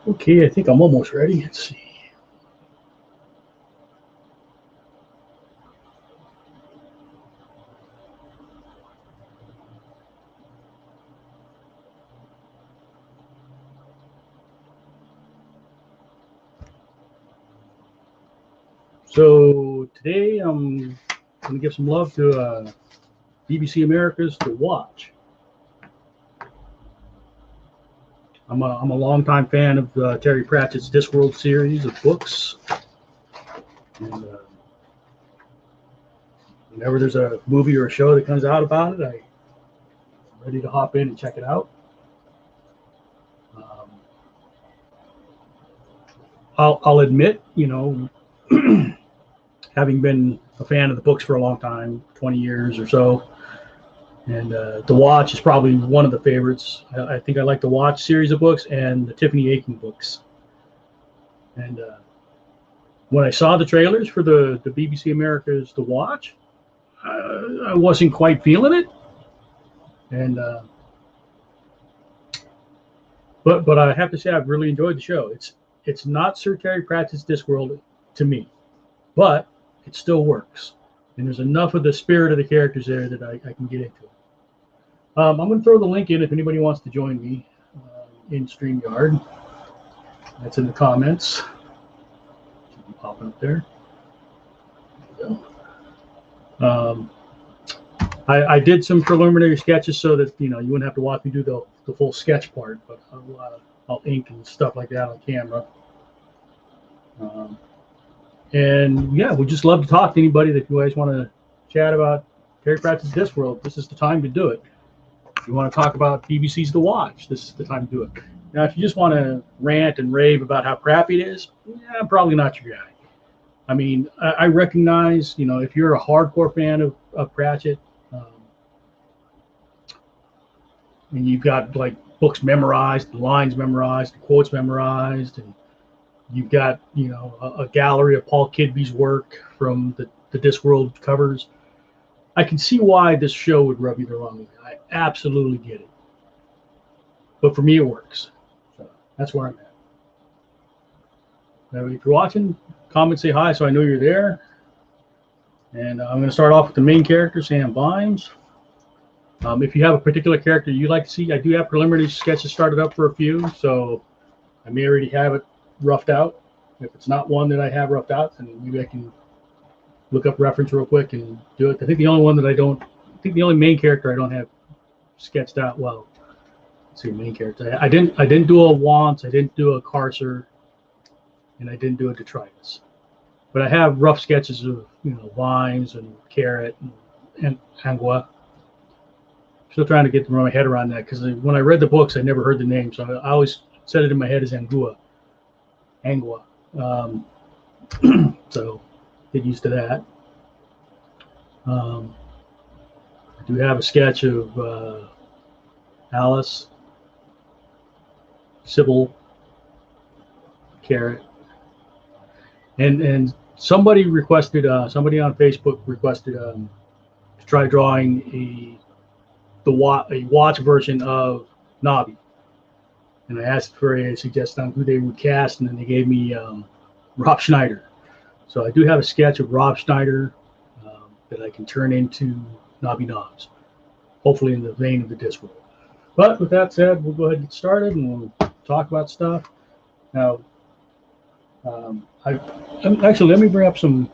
Okay, I think I'm almost ready. Let's see. So today I'm going to give some love to BBC America's The Watch. I'm a longtime fan of Terry Pratchett's Discworld series of books. And whenever there's a movie or a show that comes out about it, I'm ready to hop in and check it out. I'll admit, having been a fan of the books for a long time, 20 years or so, and The Watch is probably one of the favorites. I think I like the Watch series of books and the Tiffany Aching books. And when I saw the trailers for the BBC America's The Watch, I wasn't quite feeling it. And but I have to say I've really enjoyed the show. It's not Sir Terry Pratchett's Discworld to me, but it still works. And there's enough of the spirit of the characters there that I can get into it. I'm going to throw the link in if anybody wants to join me in StreamYard. That's in the comments. Should be popping up there. I did some preliminary sketches so that you wouldn't have to watch me do the full sketch part, but I'll ink and stuff like that on camera. And yeah, we just love to talk to anybody that you guys want to chat about Terry Pratchett's Discworld. This is the time to do it. If you want to talk about BBC's The Watch, this is the time to do it. Now, if you just want to rant and rave about how crappy it is, yeah, probably not your guy. I mean, I recognize, if you're a hardcore fan of Pratchett, and you've got like books memorized, the lines memorized, the quotes memorized, and you've got a gallery of Paul Kidby's work from the Discworld covers, I can see why this show would rub you the wrong way. I absolutely get it. But for me, it works. So that's where I'm at. Now, if you're watching, comment, say hi so I know you're there. And I'm going to start off with the main character, Sam Vimes. If you have a particular character you'd like to see, I do have preliminary sketches started up for a few, so I may already have it roughed out. If it's not one that I have roughed out, then maybe I can look up reference real quick and do it. I think the only main character I don't have sketched out well. Let's see, main character. I didn't do a Wance, I didn't do a Carcer, and I didn't do a Detritus. But I have rough sketches of Vimes and Carrot and Angua. Still trying to get my head around that because when I read the books, I never heard the name, so I always said it in my head as Angua. So get used to that. I do have a sketch of Alice, Sybil, Carrot, and somebody on Facebook requested to try drawing a watch version of Nobby, and I asked for a suggestion on who they would cast, and then they gave me Rob Schneider. So I do have a sketch of Rob Schneider that I can turn into Nobby Nobbs, hopefully in the vein of the Discworld. But with that said, we'll go ahead and get started, and we'll talk about stuff. Now, actually, let me bring up some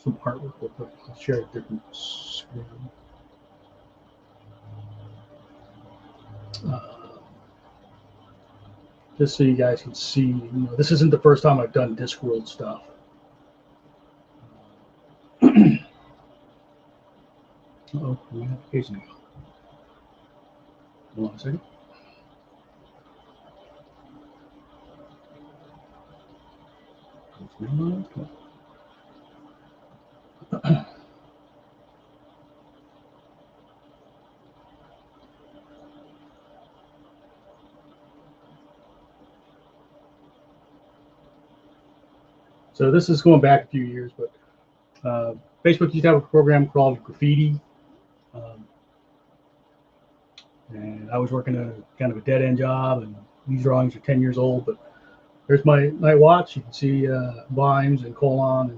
artwork real quick. I'll share a different screen. Just so you guys can see, this isn't the first time I've done Discworld stuff. Uh-oh, we have application. Hold on a second. So this is going back a few years, but Facebook used to have a program called Graffiti, and I was working a kind of a dead-end job, and these drawings are 10 years old, but there's my night watch. You can see Vimes and Colon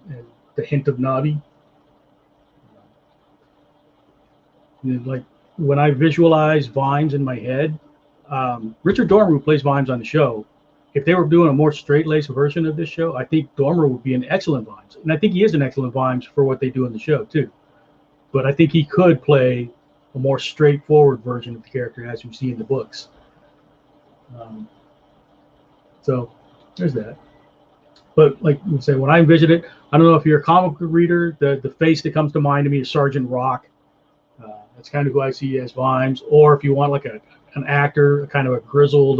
and the hint of Navi. And like when I visualize Vimes in my head, Richard Dormer, who plays Vimes on the show, if they were doing a more straight-laced version of this show, I think Dormer would be an excellent Vimes. And I think he is an excellent Vimes for what they do in the show, too. But I think he could play a more straightforward version of the character as you see in the books. So there's that. But like you say, when I envision it, I don't know if you're a comic book reader, the face that comes to mind to me is Sergeant Rock. That's kind of who I see as Vimes. Or if you want like an actor, kind of a grizzled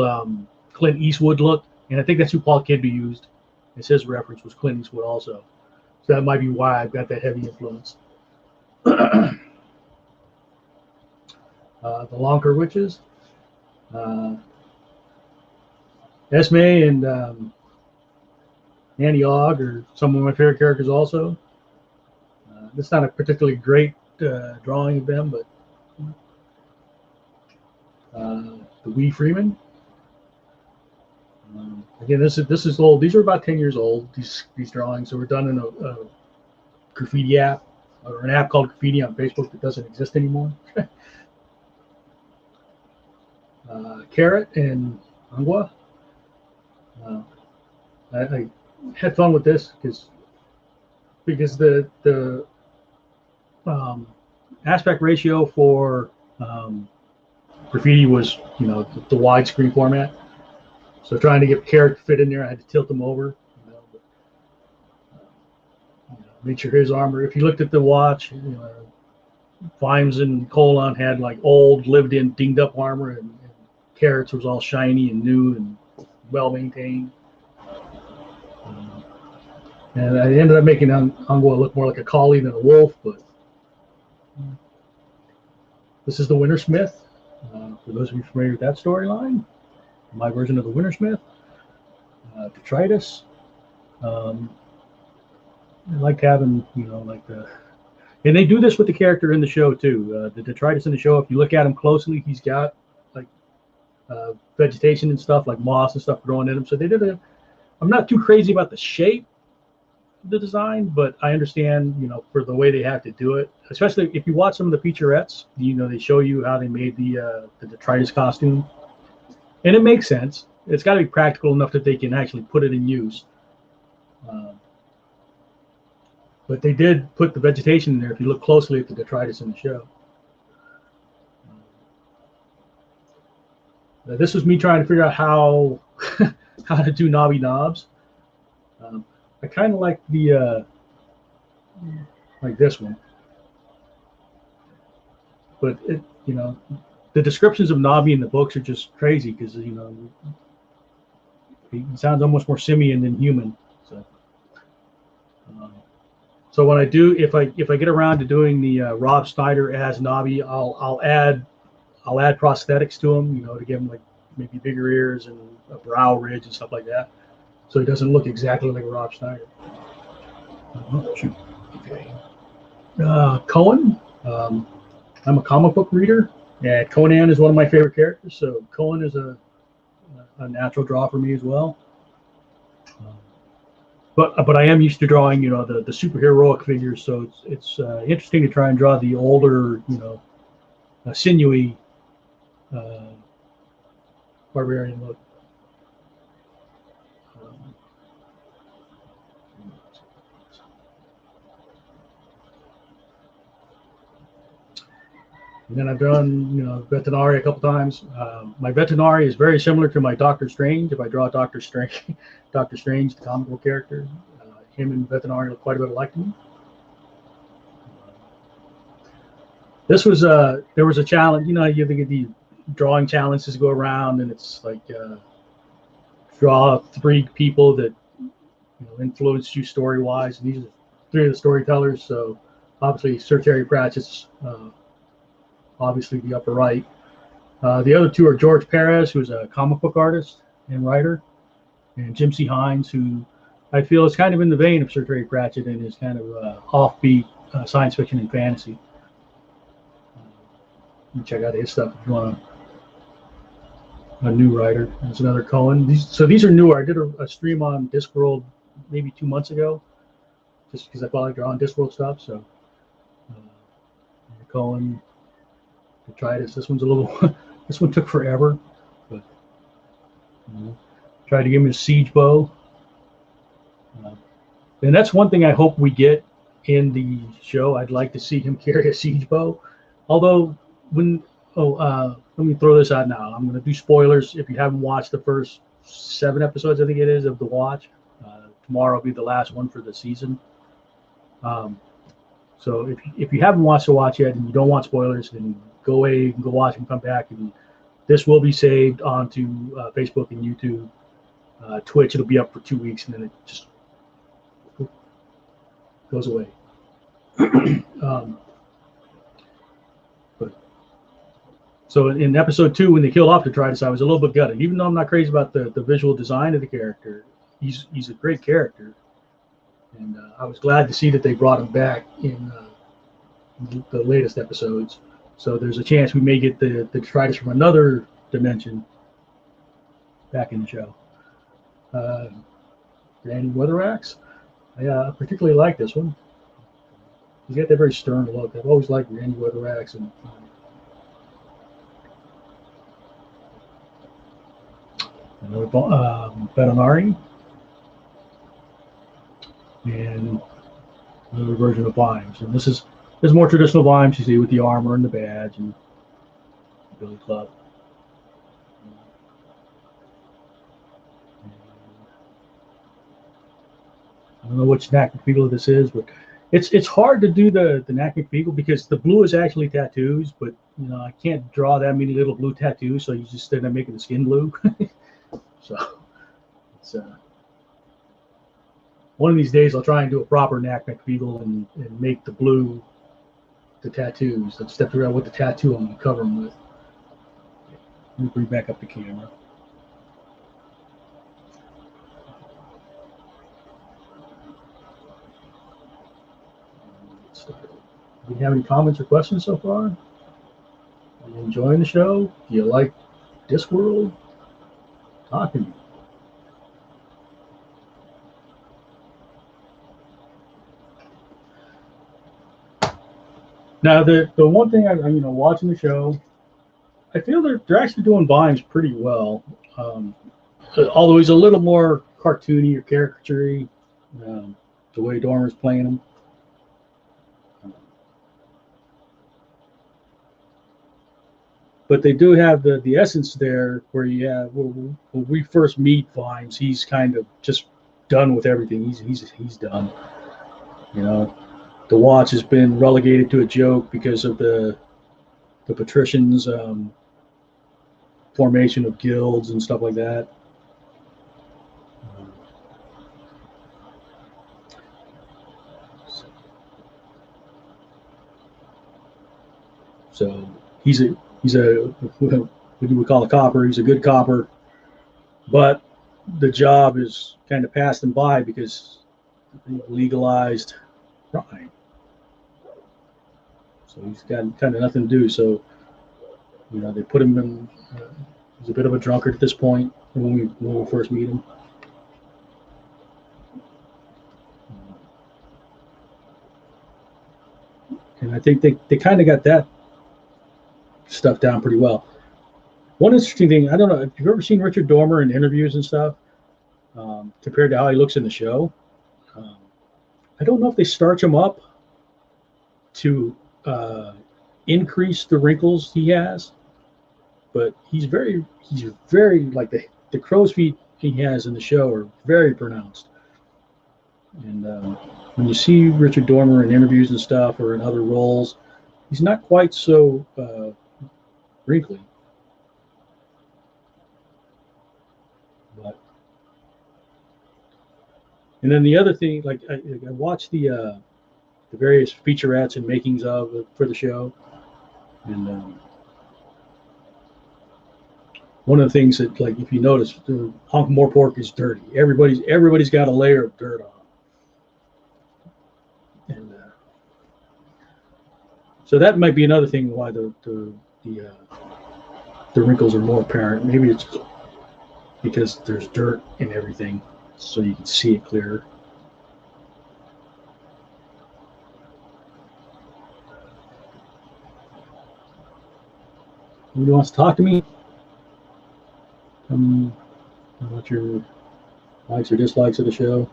Clint Eastwood look, and I think that's who Paul Kidby used as his reference, was Clint Eastwood also. So that might be why I've got that heavy influence. The Lonker Witches. Esme and Annie Ogg are some of my favorite characters also. It's not a particularly great drawing of them, but the Wee Freeman. Again, this is old. These are about 10 years old. These drawings. So were done in a graffiti app, or an app called Graffiti on Facebook that doesn't exist anymore. Carrot and Angua. I had fun with this because the aspect ratio for graffiti was, you know, the widescreen format. So trying to get Carrot to fit in there, I had to tilt him over. Make sure his armor. If you looked at the watch, Vimes and Colon had like old, lived-in, dinged-up armor, and Carrot's was all shiny and new and well-maintained. And I ended up making Angua look more like a collie than a wolf, but this is the Wintersmith. For those of you familiar with that storyline, my version of the Wintersmith. Detritus. I like having, and they do this with the character in the show too. The Detritus in the show, if you look at him closely, he's got like vegetation and stuff, like moss and stuff growing in him. So they did it. I'm not too crazy about the shape of the design, but I understand, for the way they have to do it. Especially if you watch some of the featurettes, they show you how they made the Detritus costume, and it makes sense. It's got to be practical enough that they can actually put it in use. But they did put the vegetation in there if you look closely at the Detritus in the show. This was me trying to figure out how how to do knobby knobs. I kind of like the like this one, but the descriptions of Nobby in the books are just crazy because he sounds almost more simian than human. So when I do, if I get around to doing the Rob Schneider as Nobby, I'll add prosthetics to him, to give him like maybe bigger ears and a brow ridge and stuff like that, so he doesn't look exactly like a Rob Schneider. Okay. Cohen. I'm a comic book reader, and Conan is one of my favorite characters. So Cohen is a natural draw for me as well. But I am used to drawing, the superheroic figures. So it's interesting to try and draw the older, sinewy barbarian look. And then I've done, Vetinari a couple times. My Vetinari is very similar to my Doctor Strange. If I draw Doctor Strange, the comic book character, him and Vetinari look quite a bit alike to me. This was there was a challenge. You get the drawing challenges go around, and it's like draw 3 people that influenced you story-wise, and these are 3 of the storytellers. So obviously, Sir Terry Pratchett's. Obviously the upper right. The other 2 are George Perez, who's a comic book artist and writer, and Jim C. Hines, who I feel is kind of in the vein of Sir Terry Pratchett and is kind of offbeat science fiction and fantasy. You can check out his stuff if you want to a new writer. There's another Cohen. These are newer. I did a stream on Discworld maybe 2 months ago, just because I felt like they're on Discworld stuff. So Cohen, Detritus. This one's a little. This one took forever, but tried to give him a siege bow. And that's one thing I hope we get in the show. I'd like to see him carry a siege bow. Although let me throw this out now. I'm going to do spoilers. If you haven't watched the first 7 episodes, I think it is, of The Watch, tomorrow will be the last one for the season. So if you haven't watched The Watch yet and you don't want spoilers, then go away and go watch and come back. And this will be saved onto Facebook and YouTube. Twitch, it'll be up for 2 weeks, and then it just goes away. So in episode 2, when they killed off Detritus, I was a little bit gutted. Even though I'm not crazy about the visual design of the character, he's a great character. And I was glad to see that they brought him back in the latest episodes. So there's a chance we may get the Detritus from another dimension back in the show. Randy Weatheraxe. I particularly like this one. He's got that very stern look. I've always liked Randy Weatheraxe. And another Bedonari. And another version of Vimes. And this is more traditional Vimes, you see, with the armor and the badge and the Billy Club. I don't know which Knack McFeagle this is, but it's hard to do the Knack McFeagle because the blue is actually tattoos, but I can't draw that many little blue tattoos, so you just end up making the skin blue. So it's one of these days I'll try and do a proper Knack McFeagle and make the blue the tattoos. Let's step around with the tattoo I'm going to cover them with. Let me bring back up the camera. Do you have any comments or questions so far? Are you enjoying the show? Do you like Discworld? Talk to me. Now, the one thing I'm watching the show, I feel they're actually doing Vimes pretty well. Although he's a little more cartoony or caricature-y, the way Dormer's playing him. But they do have the essence there where when we first meet Vimes, he's kind of just done with everything. He's done. The Watch has been relegated to a joke because of the patricians' formation of guilds and stuff like that. So he's a what do we call a copper? He's a good copper, but the job is kind of passed him by because he legalized crime. So he's got kind of nothing to do. So they put him in. He's a bit of a drunkard at this point when we first meet him. And I think they kind of got that stuff down pretty well. One interesting thing, I don't know if you've ever seen Richard Dormer in interviews and stuff, compared to how he looks in the show. I don't know if they starch him up to increase the wrinkles he has, but he's very like the crow's feet he has in the show are very pronounced. And when you see Richard Dormer in interviews and stuff or in other roles, he's not quite so wrinkly. And then the other thing, like I watched the various featurettes and makings of for the show, and one of the things that, like, if you notice, the Ankh-Morpork is dirty. Everybody's got a layer of dirt on, and so that might be another thing why the the wrinkles are more apparent. Maybe it's because there's dirt and everything, so you can see it clearer. Anybody wants to talk to me? About your likes or dislikes of the show?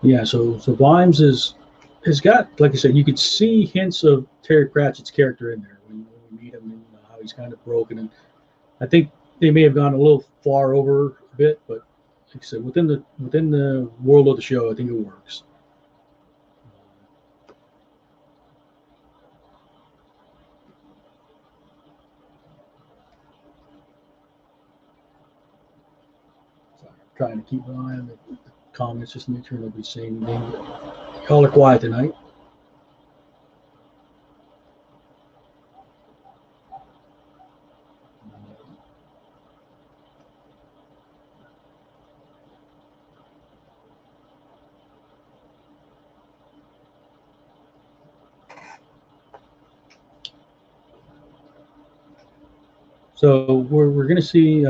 Yeah, so Vimes has got, like I said, you could see hints of Terry Pratchett's character in there when we meet him and how he's kind of broken. And I think they may have gone a little far over a bit, but like I said, within the world of the show, I think it works. So I'm trying to keep an eye on the comments just to make sure nobody's saying anything. Y'all are quiet tonight. So we're going to see.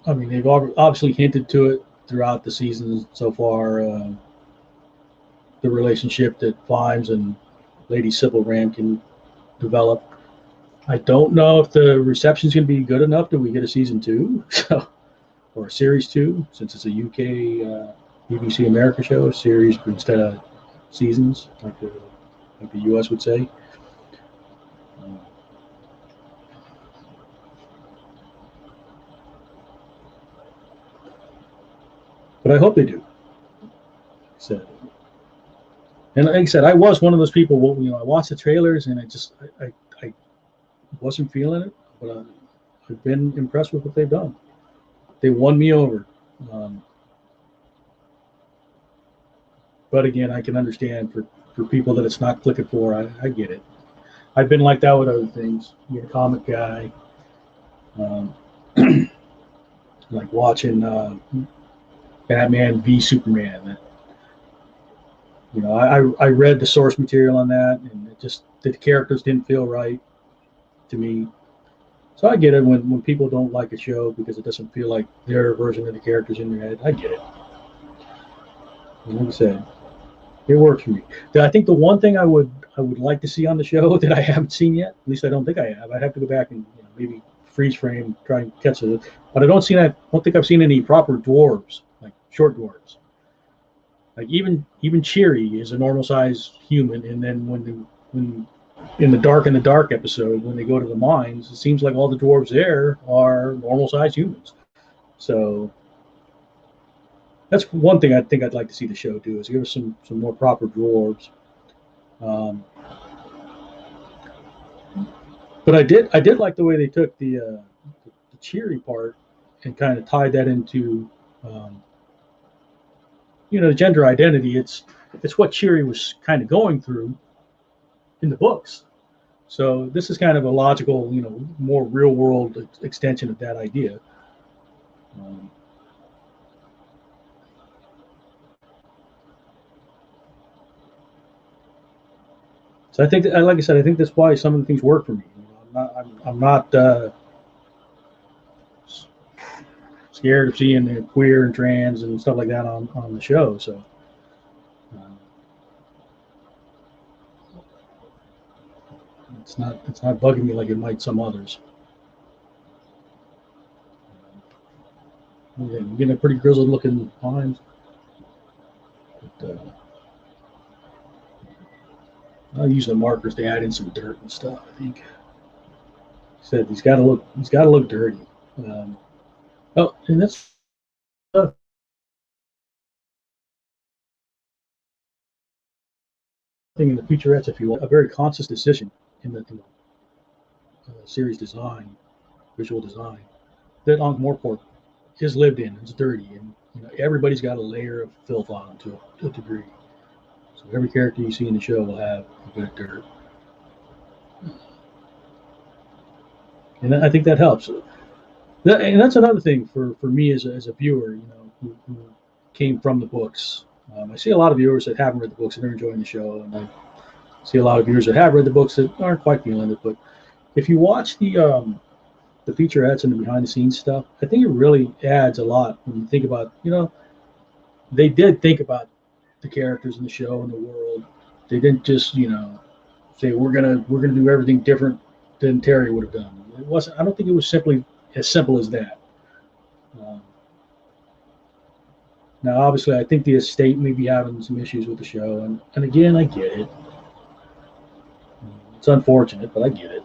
I mean, they've obviously hinted to it throughout the season so far. The relationship that Vimes and Lady Sybil Ram can develop. I don't know if the reception's going to be good enough that we get a season 2, so, or a series 2, since it's a UK BBC America show, a series instead of seasons, like the US would say. But I hope they do. So, and like I said, I was one of those people. I watched the trailers and I wasn't feeling it, but I've been impressed with what they've done. They won me over. But again, I can understand for people that it's not clicking for. I get it. I've been like that with other things. Being a comic guy, like watching Batman v Superman. I read the source material on that, and the characters didn't feel right to me. So I get it when people don't like a show because it doesn't feel like their version of the characters in their head. I get it. And like I said, it works for me. I think the one thing I would like to see on the show that I haven't seen yet, at least I don't think I have. I'd have to go back and maybe freeze frame, try and catch it. But I don't think I've seen any proper dwarves, like short dwarves. Like even Cheery is a normal sized human, and then when in the dark episode when they go to the mines, it seems like all the dwarves there are normal sized humans. So that's one thing I think I'd like to see the show do, is give us some more proper dwarves. But I did like the way they took the Cheery part and kind of tied that into the gender identity. It's what Cheery was kind of going through in the books. So this is kind of a logical, more real world extension of that idea. So I think, like I said, I think that's why some of the things work for me. I'm not scared of seeing the queer and trans and stuff like that on the show. So it's not bugging me like it might some others. Yeah, I'm getting a pretty grizzled looking Vimes. But, I'll use the markers to add in some dirt and stuff. I think. Said he's got to look dirty. And that's thing in the featurettes, if you want, a very conscious decision in the series design visual design that Ankh-Morpork is lived in. It's dirty, and everybody's got a layer of filth on them to a degree. So every character you see in the show will have a bit of dirt, and I think that helps. And that's another thing for me as a viewer, who came from the books. I see a lot of viewers that haven't read the books and they're enjoying the show, and I see a lot of viewers that have read the books that aren't quite feeling it. But if you watch the featurettes and the behind the scenes stuff, I think it really adds a lot when you think about, they did think about the characters in the show and the world. They didn't just, say we're gonna do everything different than Terry would have done. It wasn't. I don't think it was simply as simple as that. Um, Now, obviously, I think the estate may be having some issues with the show, and again, I get it. It's unfortunate, but I get it.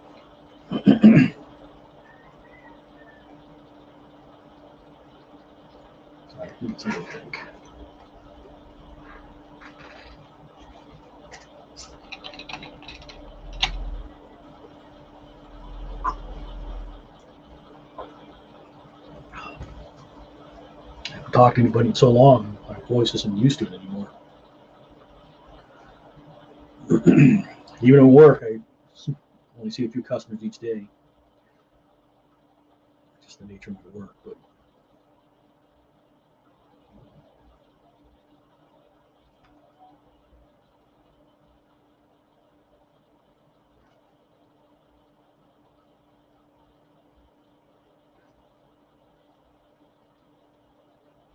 Sorry, let's take a drink. I haven't talked to anybody in so long, my voice isn't used to it anymore. Even at work, I only see a few customers each day. Just the nature of my work, but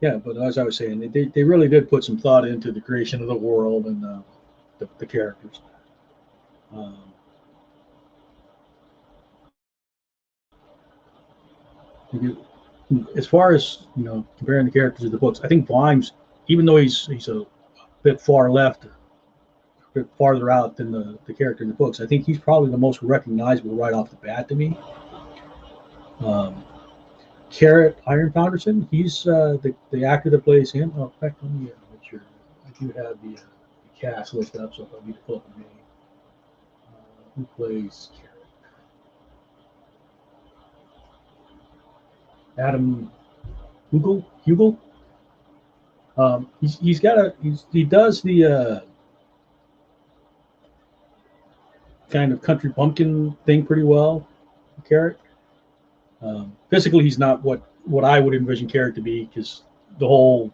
yeah. But as I was saying, they really did put some thought into the creation of the world and the characters. Um, as far as comparing the characters of the books, I think Vimes, even though he's a bit far left, a bit farther out than the character in the books, I think he's probably the most recognizable right off the bat to me. Um, Carrot Iron Founderson, he's the actor that plays him. Oh, in fact, let me make sure. I do have the cast list up, so if I need to pull up a name. Who plays Carrot? Adam Hugel. He's got he does the kind of country bumpkin thing pretty well. Carrot. Physically, he's not what I would envision Carrot to be, because the whole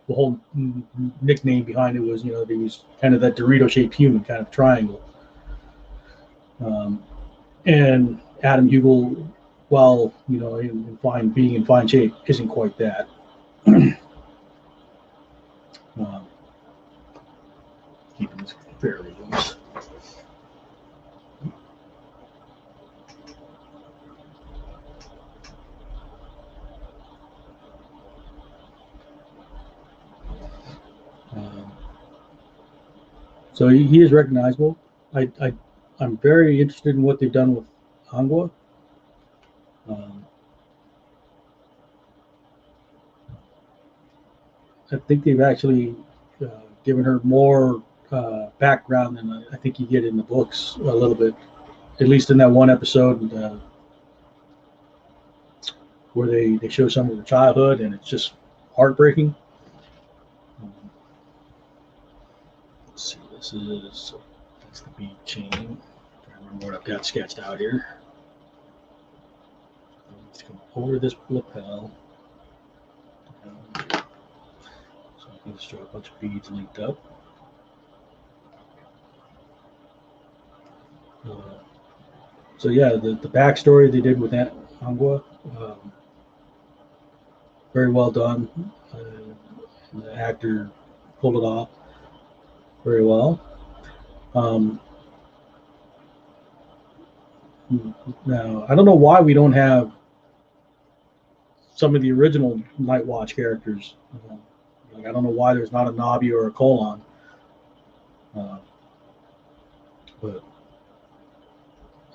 nickname behind it was, he was kind of that Dorito shaped human, kind of triangle. And Adam Hugel, while being in fine shape, isn't quite that. Keeping this fairly loose. So he is recognizable. I'm very interested in what they've done with Angua. I think they've actually given her more background than I think you get in the books a little bit, at least in that one episode where they show some of her childhood, and it's just heartbreaking. Let's see, that's the bead chain. I remember what I've got sketched out here. Let's come over this lapel. So I can just draw a bunch of beads linked up. So yeah, the backstory they did with Aunt Angua, very well done. The actor pulled it off very well. Now, I don't know why we don't have some of the original Night Watch characters. Like, I don't know why there's not a Nabi or a Colon. But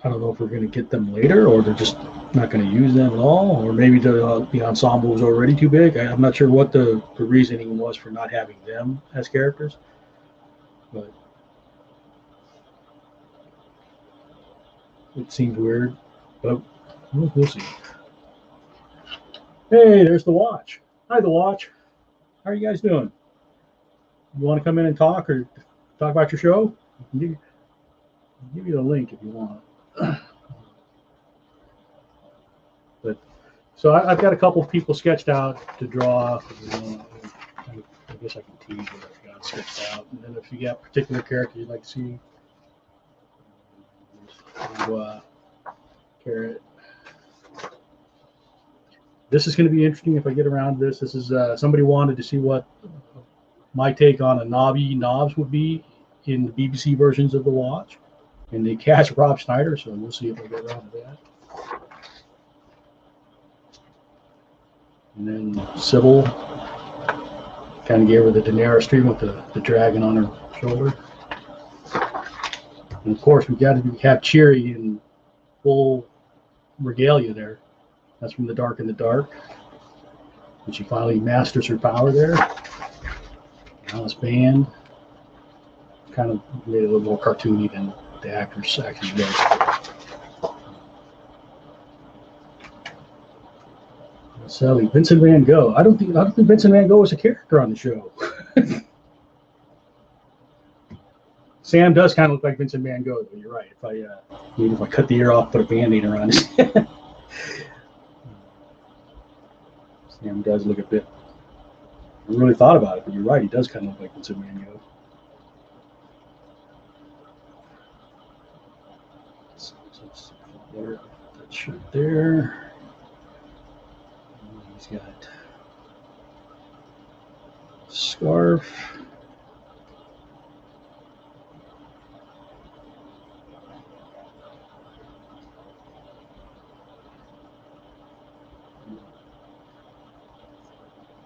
I don't know if we're going to get them later, or they're just not going to use them at all, or maybe the ensemble was already too big. I'm not sure what the reasoning was for not having them as characters, but it seems weird. But we'll see. Hey, there's the watch. Hi, the watch. How are you guys doing? You want to come in and talk or talk about your show? I can give you the link if you want. But so I've got a couple of people sketched out to draw. I guess I can tease what I've got sketched out. And then if you got a particular character you'd like to see, Carrot. This is going to be interesting if I get around to this. This is somebody wanted to see what my take on a knobs would be in the BBC versions of the watch, and they cast Rob Schneider, so we'll see if I get around to that. And then Sybil kind of gave her the Daenerys treatment with the dragon on her shoulder. And of course, we got to have Cheery in full regalia there. That's from The Dark in the Dark. And she finally masters her power there. Alice Band kind of made it a little more cartoony than the actors actually was. Sally, Vincent Van Gogh. I don't think Vincent Van Gogh was a character on the show. Sam does kind of look like Vincent Van Gogh, though. You're right. If I cut the ear off, put a Band-Aid around it. Sam does look a bit. I haven't really thought about it, but you're right. He does kind of look like Vincent Van Gogh. That shirt there. He's got scarf.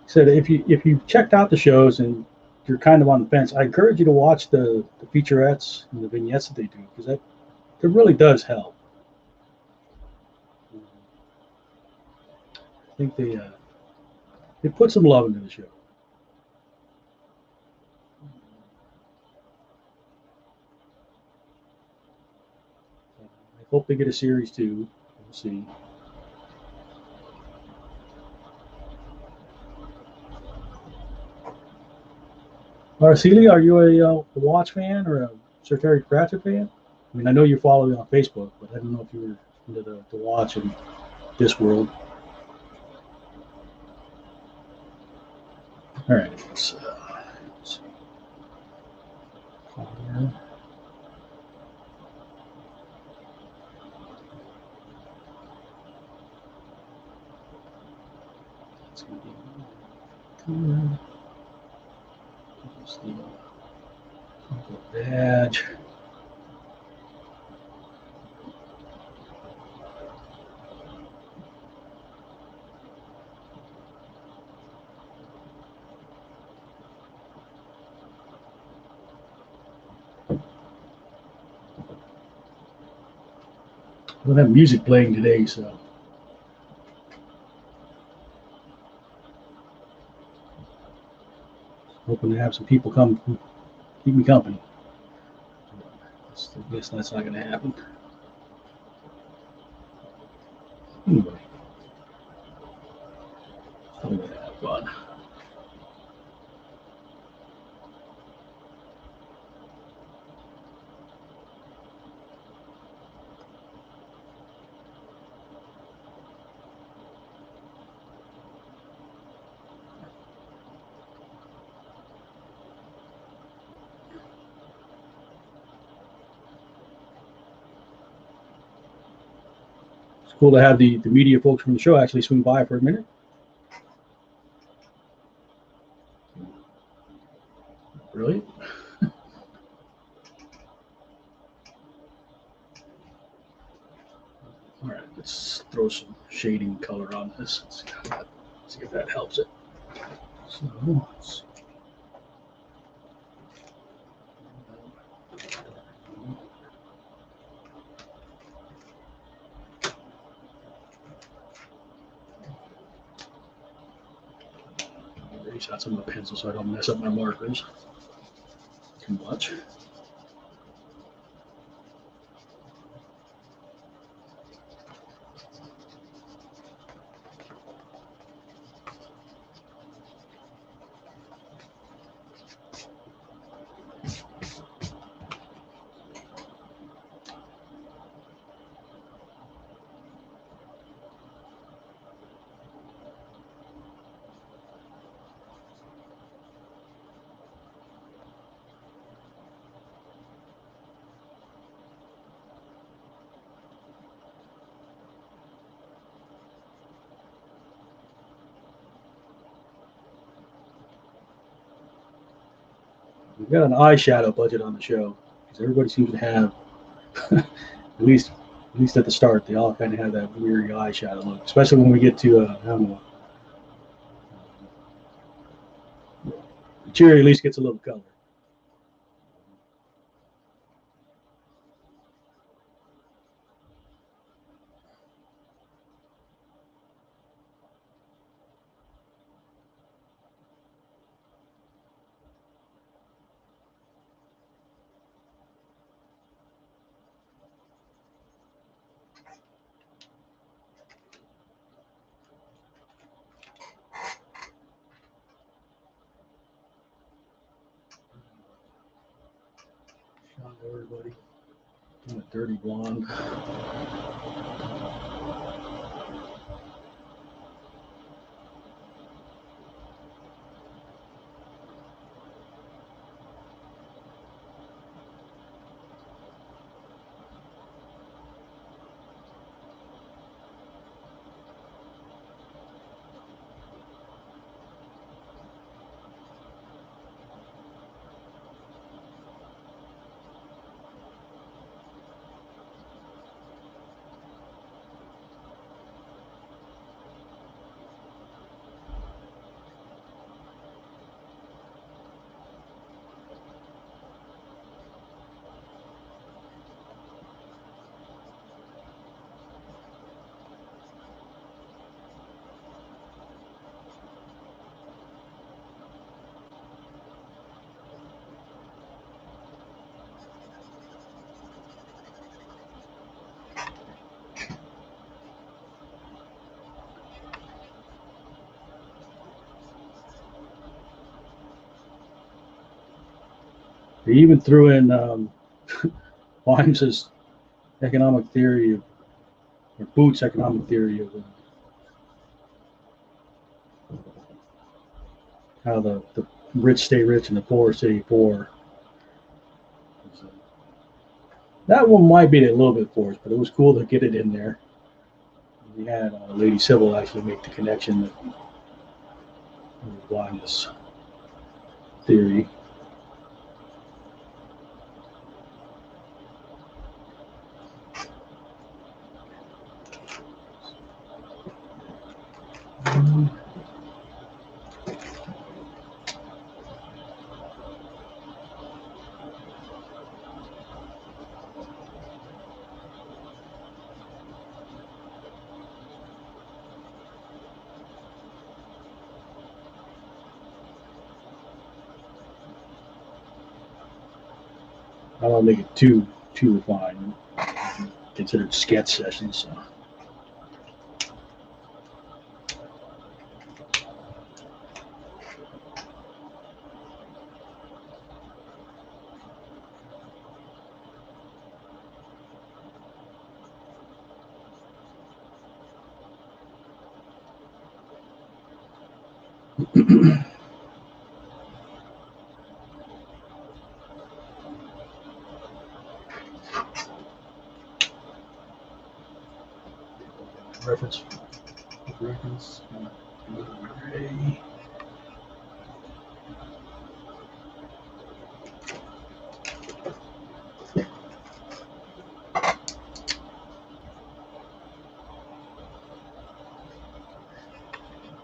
Said if you checked out the shows and you're kind of on the fence, I encourage you to watch the featurettes and the vignettes that they do, because that really does help. I think they put some love into the show. I hope they get a series too. We'll see. Arcelia, are you a Watch fan or a Sir Terry Pratchett fan? I mean, I know you follow me on Facebook, but I don't know if you were into the Watch and Discworld. All right. Let's see. It's going to be the badge. We'll have music playing today, so. Hoping to have some people come keep me company. I guess that's not going to happen. Anyway, I'm going to have fun. Cool to have the media folks from the show actually swing by for a minute. Brilliant. All right, let's throw some shading color on this. Let's see if that helps it. So let's erase out some of the pencil so I don't mess up my markers too much. We've got an eyeshadow budget on the show because everybody seems to have, at least at the start, they all kind of have that weird eyeshadow look, especially when we get to Angua. Cherry at least gets a little color. Shot everybody. I'm a dirty blonde. They even threw in Wimes's economic theory of, or Booth's economic theory of how the rich stay rich and the poor stay poor. That one might be a little bit forced, but it was cool to get it in there. We had Lady Sybil actually make the connection that Wimes's theory. I don't want to make it too refined. Considered sketch sessions. So. Reference. Gray.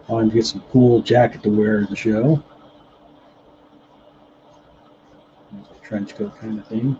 Wanted to get some cool jacket to wear at the show. A trench coat kind of thing.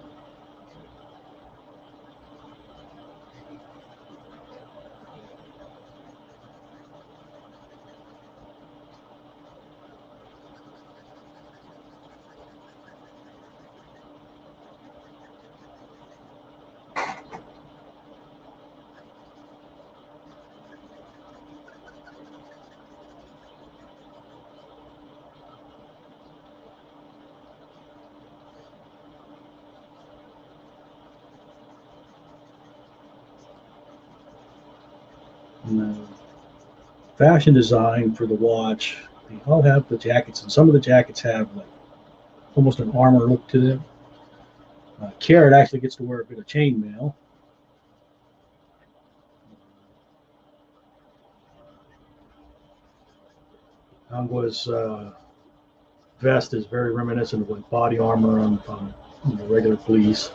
And, fashion design for the watch. They all have the jackets, and some of the jackets have like almost an armor look to them. Carrot actually gets to wear a bit of chainmail. Angua's vest is very reminiscent of like body armor on regular police.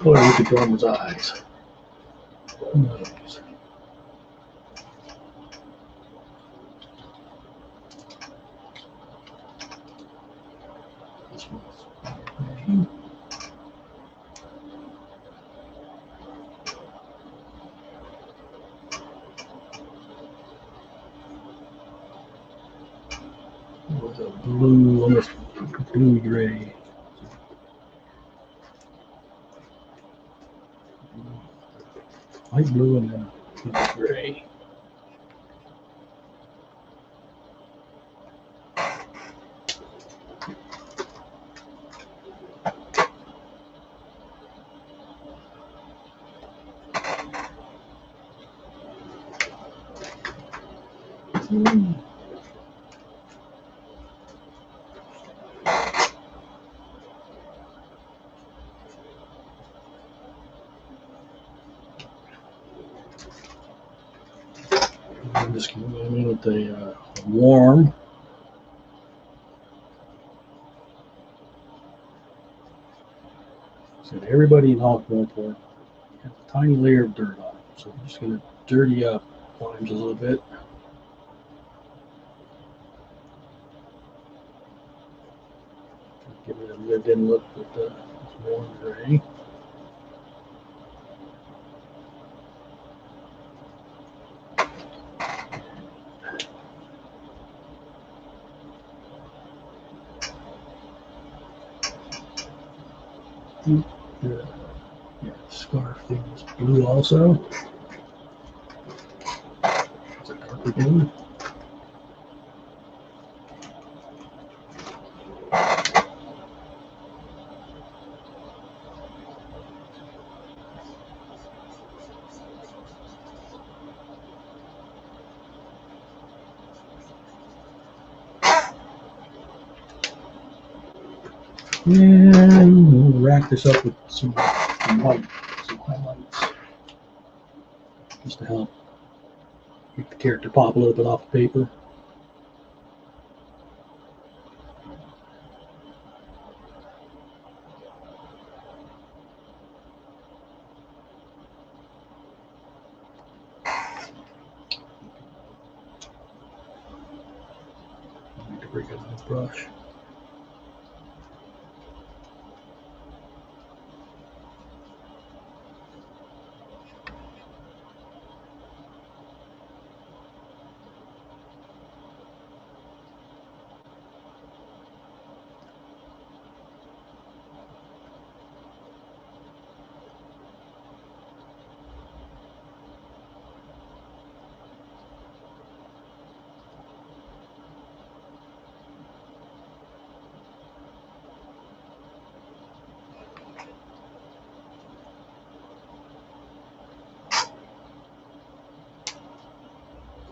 Look at the Dormer's eyes. With a blue, almost blue gray. Light blue and then gray. I'm just going in with the warm. So everybody in Hawkmoor has a tiny layer of dirt on it. So I'm just going to dirty up Vimes a little bit. Give it a lived-in look with the warm gray. The scarf thing is blue also. It's a darker blue. And we'll rack this up with some white, some highlights, just to help make the character pop a little bit off the paper. I need to break it on the brush.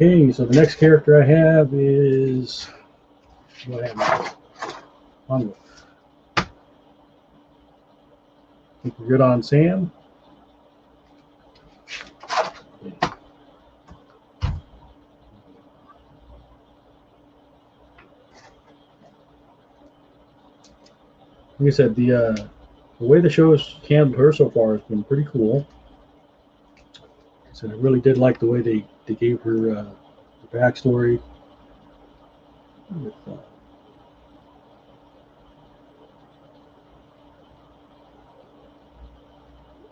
Okay, so the next character I have is what happened? Angua. I think we're good on Sam. Like I said, the way the show has handled her so far has been pretty cool. So I really did like the way they gave her the backstory with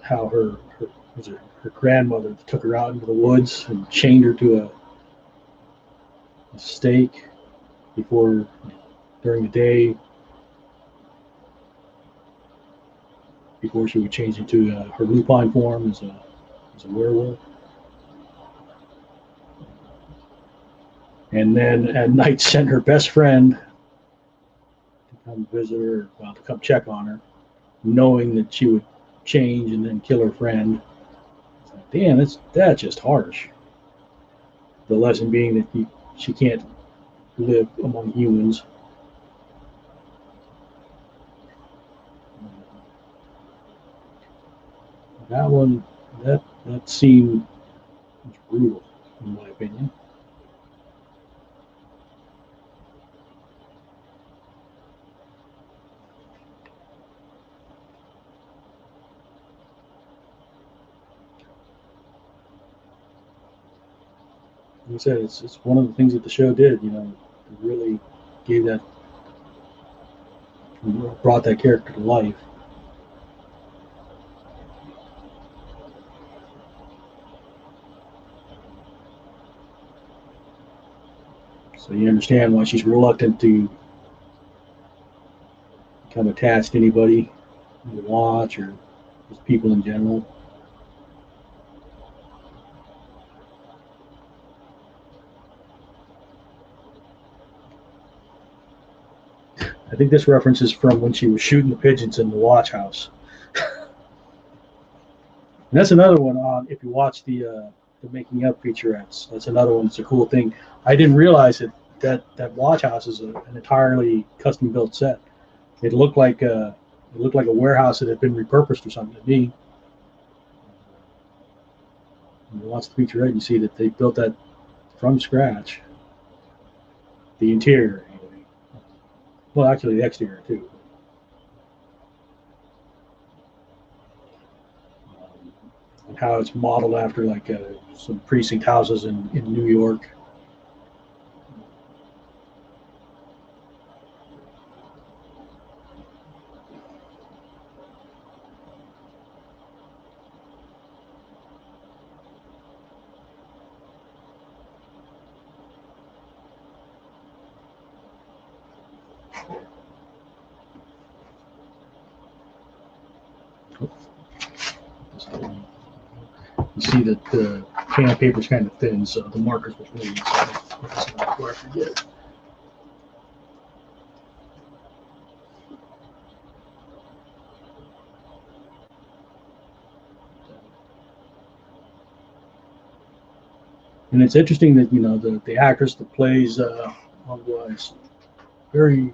how her grandmother took her out into the woods and chained her to a stake during the day before she would change into her lupine form as a werewolf. And then at night sent her best friend come visit her, well, to come check on her, knowing that she would change and then kill her friend. Like, damn, that's just harsh. The lesson being that she can't live among humans. That one, that scene was brutal, in my opinion. Like I said, it's one of the things that the show did. It really gave that, brought that character to life. So you understand why she's reluctant to become attached to anybody, to watch, or just people in general. I think this reference is from when she was shooting the pigeons in the watch house. And that's another one on, if you watch the making up featurettes, that's another one. It's a cool thing. I didn't realize that watch house is an entirely custom built set. It looked like a warehouse that had been repurposed or something to me. When you watch the featurette, you see that they built that from scratch. The interior, anyway. Well, actually, the exterior too. And how it's modeled after like some precinct houses in New York. You see that the can of paper is kind of thin, so the markers will bleed. So that's not before I forget. And it's interesting that the actress that plays Angua is very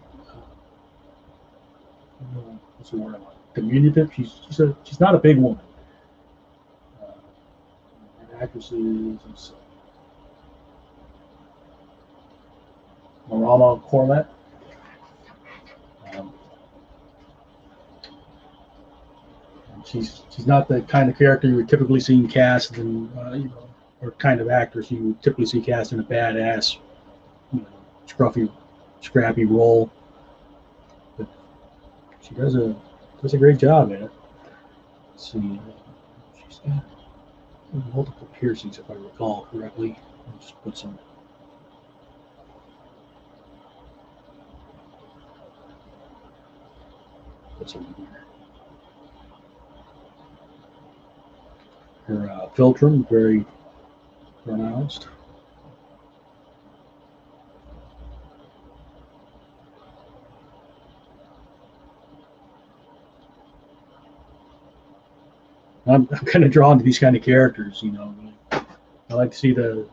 what's the word? Diminutive. She's not a big woman. And actresses. Marama Corlett. She's not the kind of character you would typically see cast in or kind of actress you would typically see cast in a badass, scruffy, scrappy role. But she does a great job at it. Let's see, she's got multiple piercings if I recall correctly. I'll just put some. Put some in here. Her philtrum, very pronounced. I'm kind of drawn to these kind of characters, I like to see the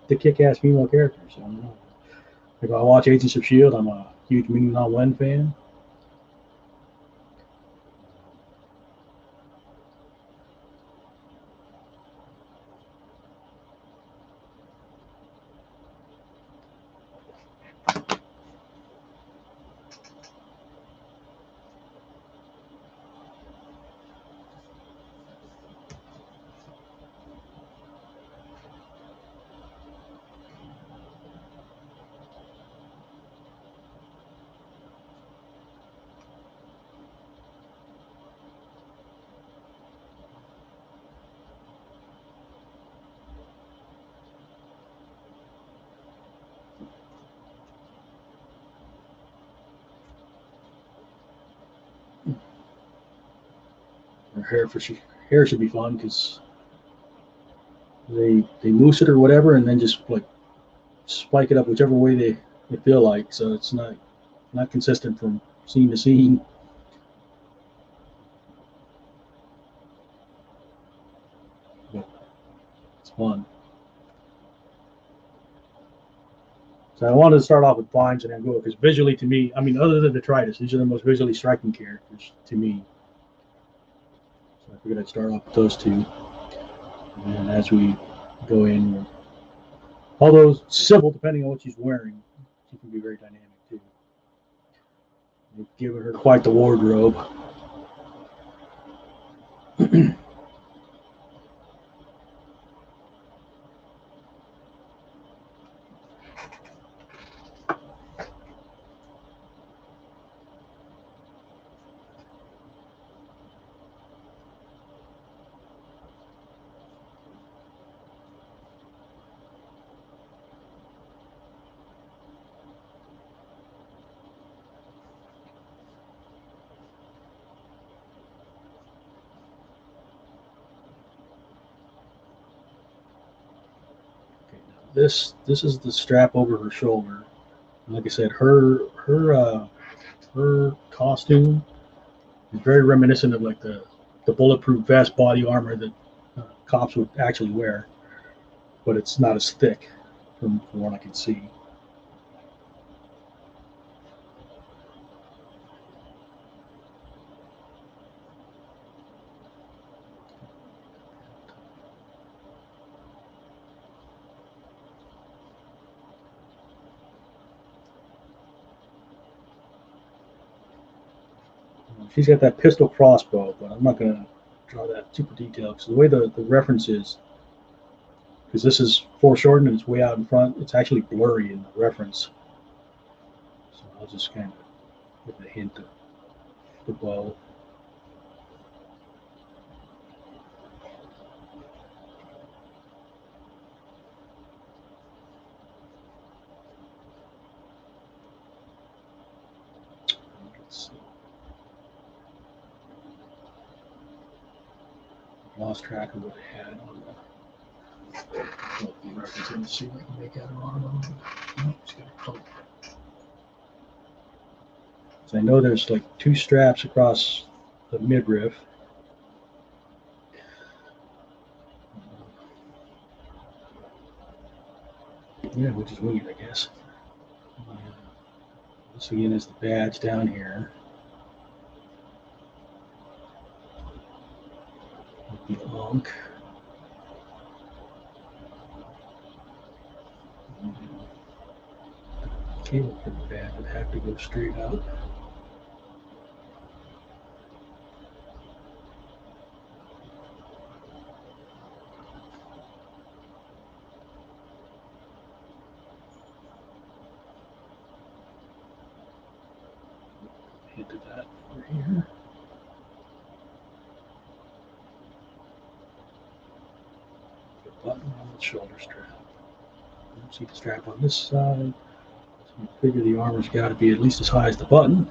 kick-ass female characters. I don't know. If I watch Agents of S.H.I.E.L.D., I'm a huge Ming-Na Wen fan. Her hair should be fun because they mousse it or whatever, and then just like spike it up whichever way they feel like. So it's not not consistent from scene to scene. But it's fun. So I wanted to start off with Vimes and Angua because visually, to me, I mean, other than Detritus, these are the most visually striking characters to me. So I figured I'd start off with those two. And as we go in, although civil, depending on what she's wearing, she can be very dynamic too. We've given her quite the wardrobe. This is the strap over her shoulder. And like I said, her costume is very reminiscent of like the bulletproof vest body armor that cops would actually wear, but it's not as thick from what I can see. She's got that pistol crossbow, but I'm not going to draw that super detailed because the way the reference is, because this is foreshortened and it's way out in front, it's actually blurry in the reference. So I'll just kind of give a hint of the bow. Let's see. Lost track of what I had on the reference. Let me see if I can make out an arm. Nope, it's got a coat. So I know there's like two straps across the midriff. Yeah, which is weird, I guess. This again is the badge down here. The Ankh. Cable for the badge would have to go straight up. Hint of that over here. The button on the shoulder strap. See the strap on this side. So you figure the armor's got to be at least as high as the button.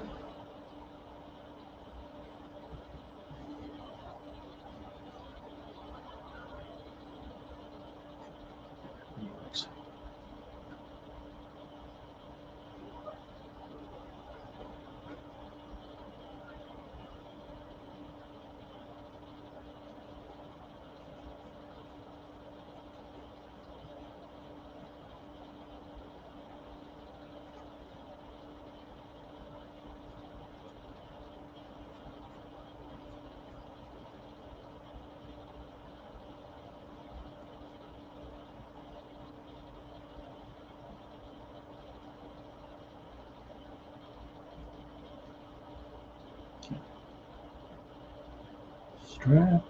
Strap.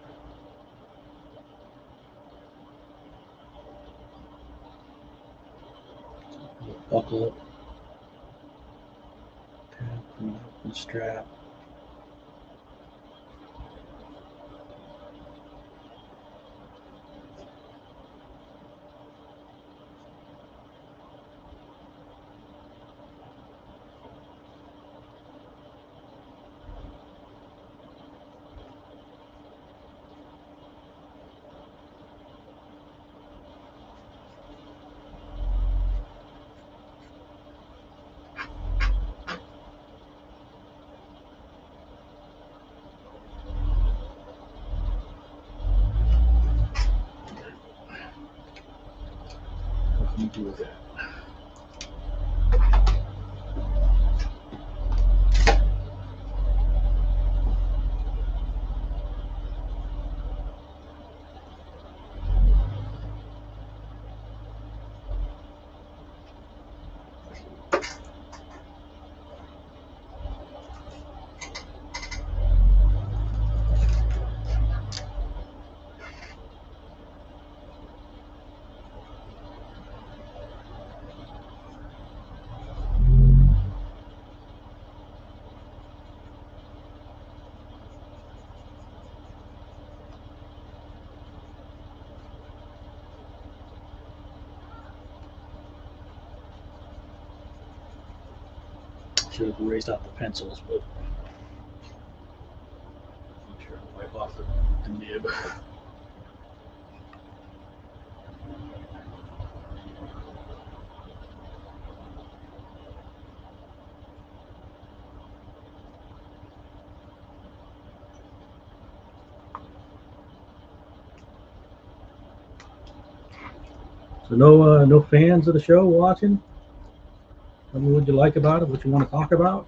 Buckle up. Tap and strap. do with that. Should have erased out the pencils, but I'm sure I'll wipe off the nib. So no fans of the show watching? Tell me what you like about it, what you want to talk about.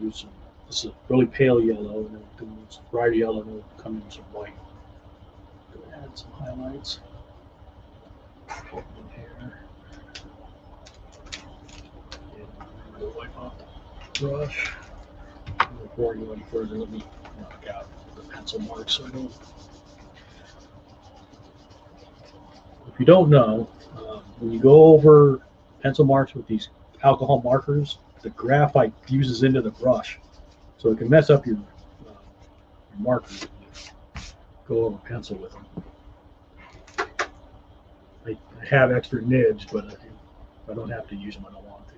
This is a really pale yellow, and then do some bright yellow, and it'll come in some white. Go ahead, add some highlights. Here. And we'll wipe off the brush. Before I go any further, let me knock out the pencil marks so I don't. If you don't know, when you go over pencil marks with these alcohol markers, the graphite fuses into the brush, so it can mess up your markers if you go over pencil with them. I have extra nibs, but if I don't have to use them, I don't want to.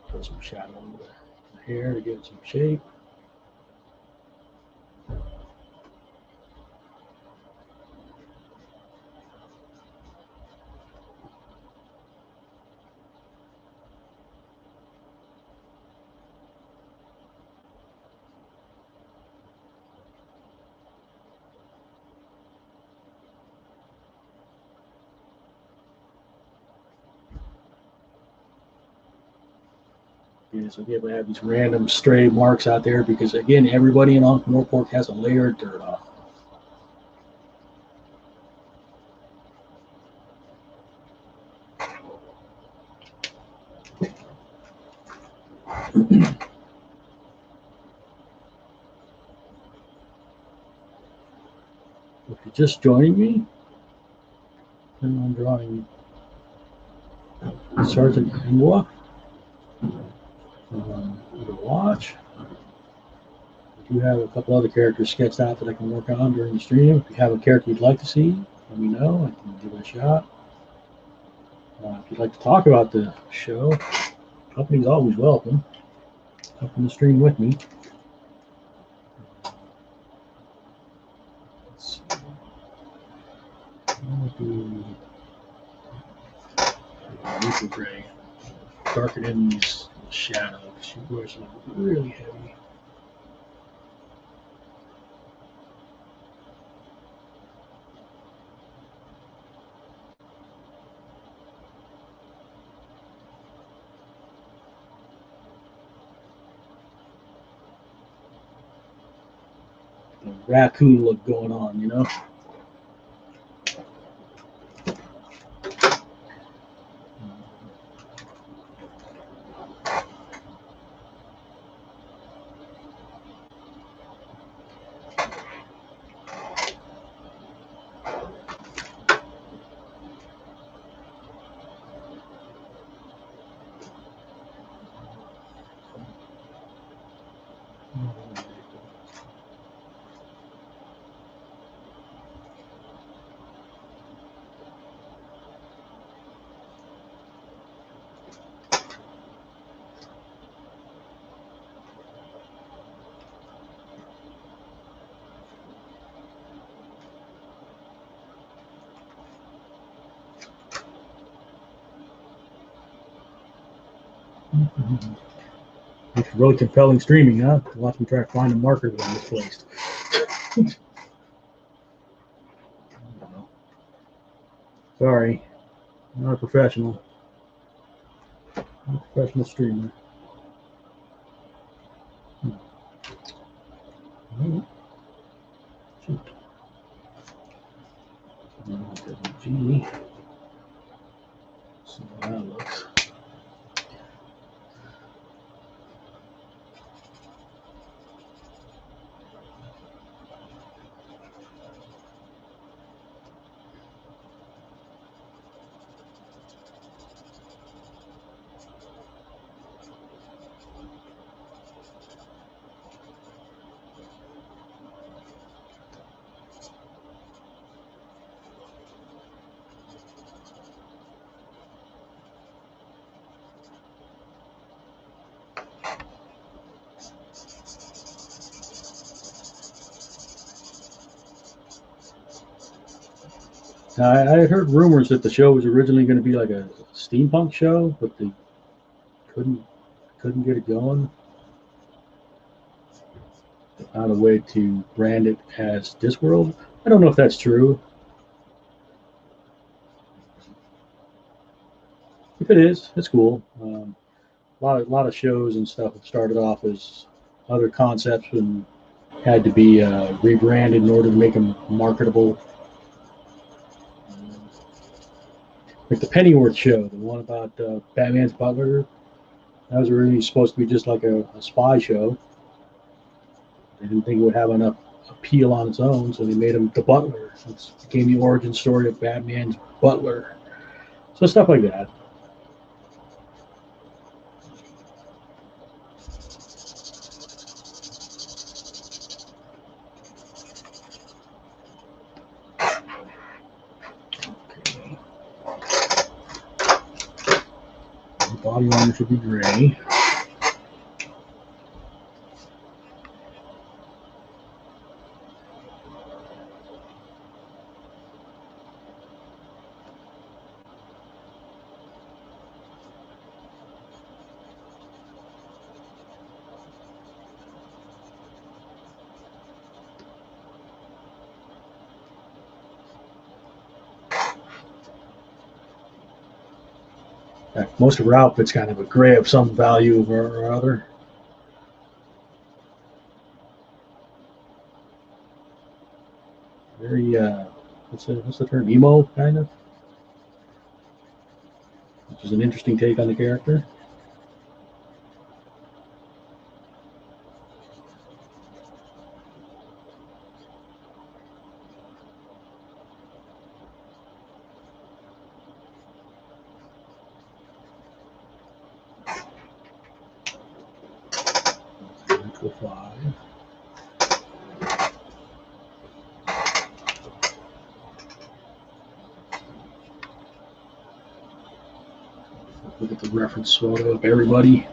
Put some shadow on the hair to give it some shape. Yeah, so if I have these random stray marks out there, because again, everybody in Ankh-Morpork has a layer of dirt on. If you're just joining me, then I'm drawing Sergeant Angua. To watch. I do have a couple other characters sketched out that I can work on during the stream. If you have a character you'd like to see, let me know. I can give it a shot. If you'd like to talk about the show, company's always welcome. Come on the stream with me. Let's see. I'll do Reaper Gray. Darken in these shadows. She wears like really heavy. The raccoon look going on, you know? It's really compelling streaming, huh? Watch me try to find a marker that I misplaced. Sorry, I'm not a professional. I'm a professional streamer. Shoot. G. See how that looks. Now, I had heard rumors that the show was originally going to be like a steampunk show, but they couldn't get it going. They found a way to brand it as Discworld. I don't know if that's true. If it is, it's cool. A lot of shows and stuff have started off as other concepts and had to be rebranded in order to make them marketable. Like the Pennyworth show, the one about Batman's butler, that was originally supposed to be just like a spy show. They didn't think it would have enough appeal on its own, so they made him the butler. It became the origin story of Batman's butler. So stuff like that. Body armor should be gray. Most of her outfit's kind of a gray of some value or other. Very, what's the term? Emo, kind of? Which is an interesting take on the character. Look at the reference photo of everybody.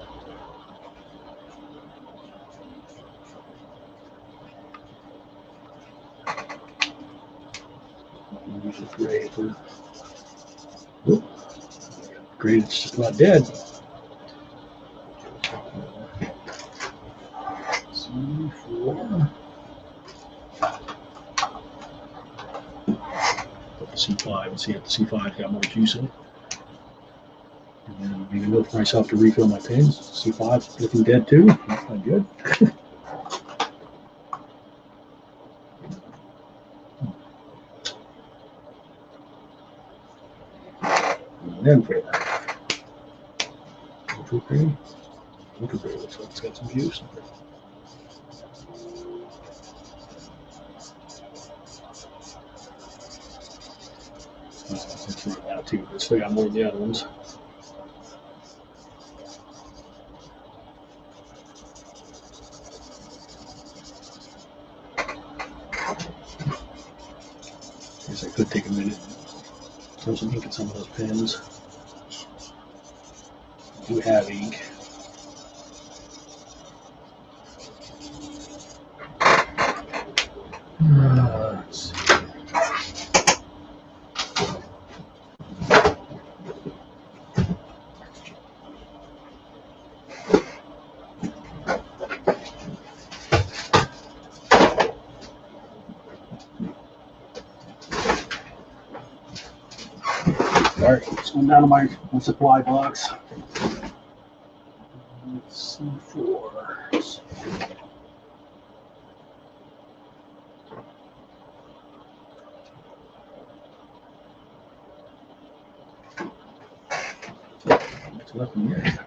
Use the gray for. Oop. Great, it's just about dead. C4. Put the C5 and see if the C5 got more juice in it. And then maybe look for myself to refill my pins. C5's looking dead too. That's not good. And then for ultra gray looks like it's got some juice. It's running out too, but still got more than the other ones. I guess I could take a minute, throw some ink in some of those pens. I do have ink. Let's see. Sorry, just going down to my supply box. C4s. What's left in here?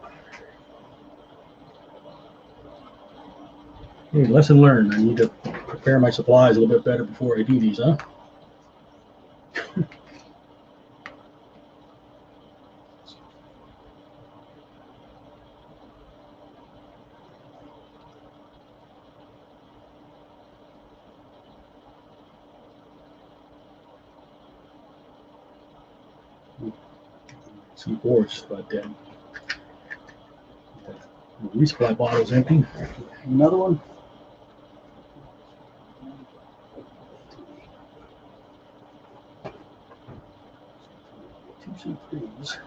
Hey, lesson learned. I need to prepare my supplies a little bit better before I do these, huh? C4s, but then the resupply bottle's empty. Another one. Two C3s.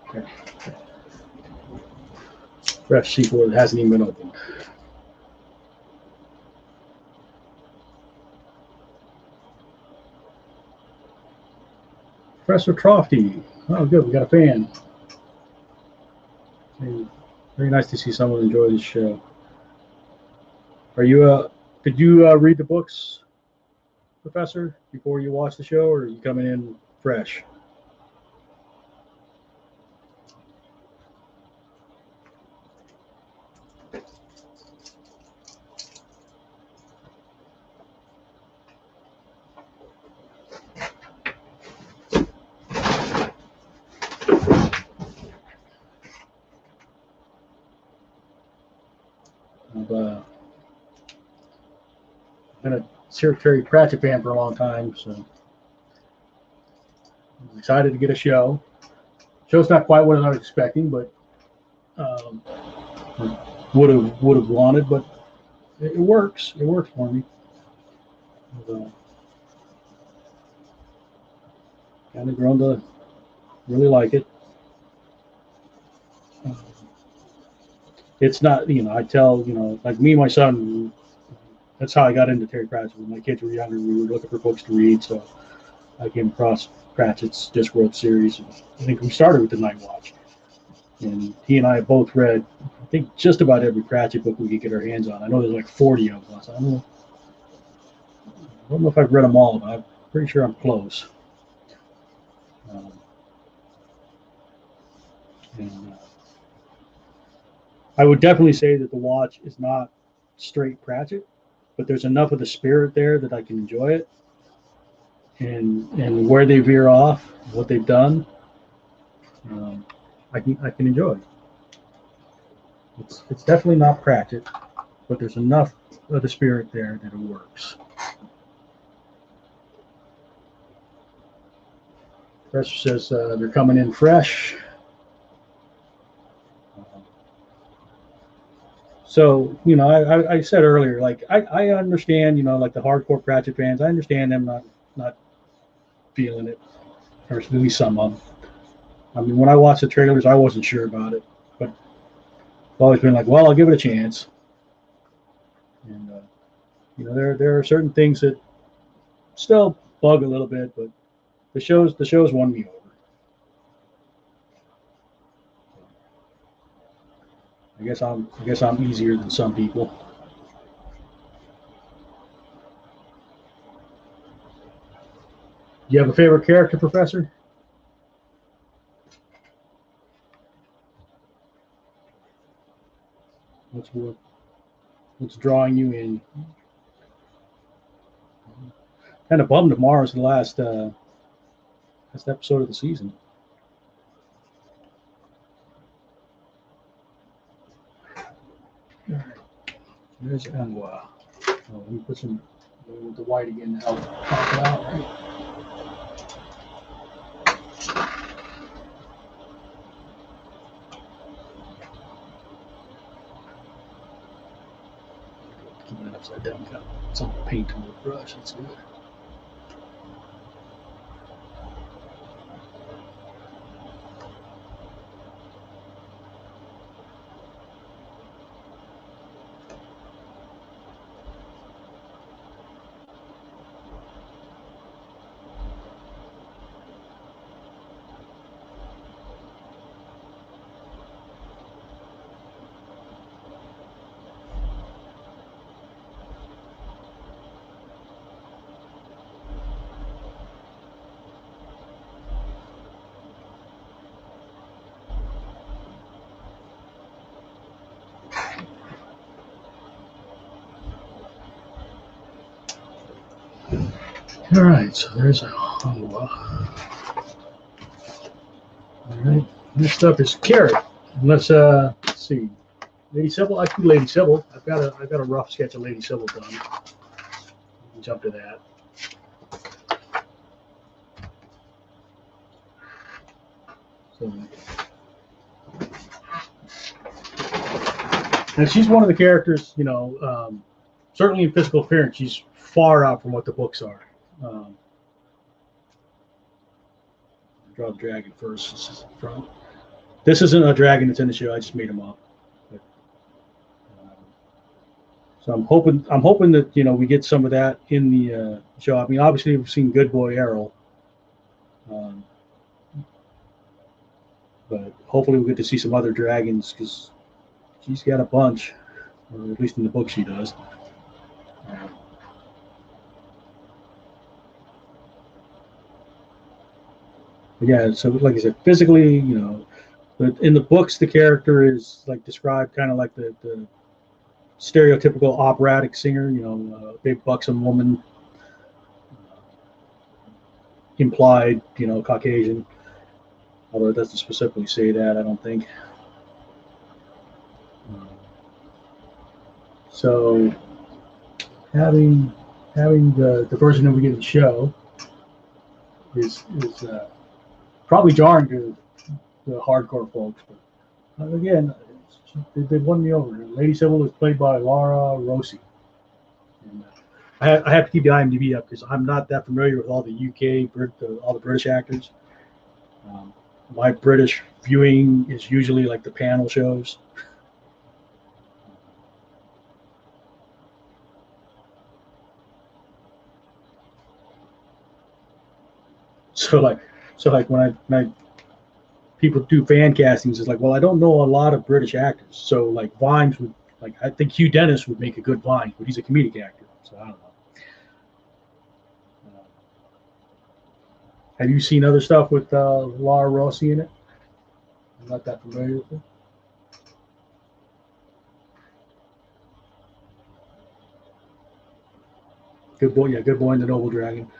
Okay. Fresh C4 that hasn't even been opened. Professor Trofty. Oh, good. We got a fan. Hey, very nice to see someone enjoy this show. Are you? Did you read the books, Professor, before you watch the show, or are you coming in fresh? I've been a Terry Pratchett fan for a long time, so I'm excited to get a show. Show's not quite what I was expecting, but would have wanted, but it works. It works for me. Kind of grown to really like it. It's not, I tell, like me and my son, that's how I got into Terry Pratchett. When my kids were younger, we were looking for books to read, so I came across Pratchett's Discworld series. I think we started with The Night Watch. And he and I have both read, I think, just about every Pratchett book we could get our hands on. I know there's like 40 of them. I don't know if I've read them all, but I'm pretty sure I'm close. And I would definitely say that The Watch is not straight Pratchett, but there's enough of the spirit there that I can enjoy it. And where they veer off, what they've done, I can enjoy. It's definitely not Pratchett, but there's enough of the spirit there that it works. Professor says they're coming in fresh. So, I said earlier, like, I understand, like the hardcore Pratchett fans, I understand them not feeling it, or at least some of them. I mean, when I watched the trailers, I wasn't sure about it, but I've always been like, well, I'll give it a chance. And, there are certain things that still bug a little bit, but the show's won me over. I guess I'm easier than some people. Do you have a favorite character, Professor? What's drawing you in? Kind of bummed tomorrow's the last episode of the season. All right. There's Angua. Oh, let me put some with the white again to help pop it out. Right? Keeping it upside down. Got some paint on the brush. That's good. All right, so there's Angua. All right, next up is Carrot. Let's see, Lady Sybil. I do Lady Sybil. I've got a rough sketch of Lady Sybil done. Jump to that. So, and she's one of the characters, you know, certainly in physical appearance, she's far out from what the books are. Draw the dragon first. This isn't a dragon that's in the show. I just made him up. But, so I'm hoping that, you know, we get some of that in the show. I mean, obviously we've seen Good Boy Errol, but hopefully we'll get to see some other dragons because she's got a bunch, or at least in the book she does. Yeah, so like I said, physically, you know, but in the books, the character is like described kind of like the stereotypical operatic singer, you know, big buxom woman, implied, you know, Caucasian, although it doesn't specifically say that, I don't think. So having the version that we get in the show is probably jarring to the hardcore folks, but again, they won me over. Lady Sybil is played by Laura Rossi. And, I have to keep the IMDb up because I'm not that familiar with all the UK, all the British actors. My British viewing is usually like the panel shows. So like when I people do fan castings, it's like, well, I don't know a lot of British actors. So like Vimes would, like, I think Hugh Dennis would make a good Vine, but he's a comedic actor, so I don't know. Have you seen other stuff with Laura Rossi in it? I'm not that familiar with it. Good boy, yeah, Good Boy and the Noble Dragon.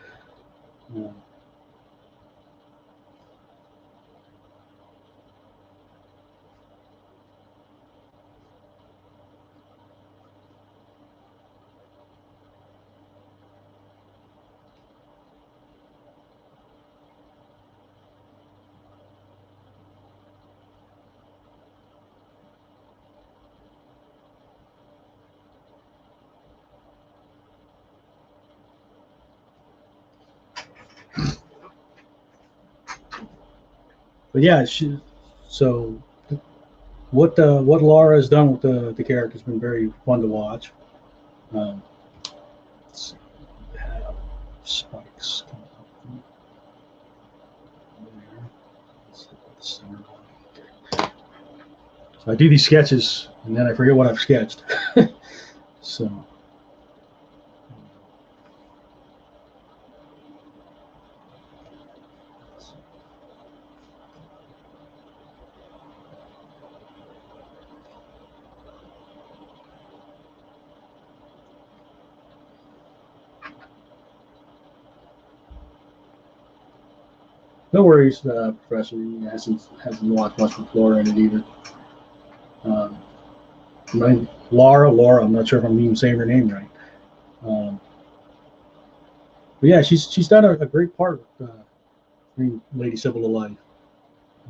But yeah, so what Laura has done with the character has been very fun to watch. Spikes. So I do these sketches and then I forget what I've sketched. So. No worries, Professor. He hasn't watched much with Laura in it either. Laura. I'm not sure if I'm even saying her name right. But yeah, she's done a great part with Lady Sybil of Life,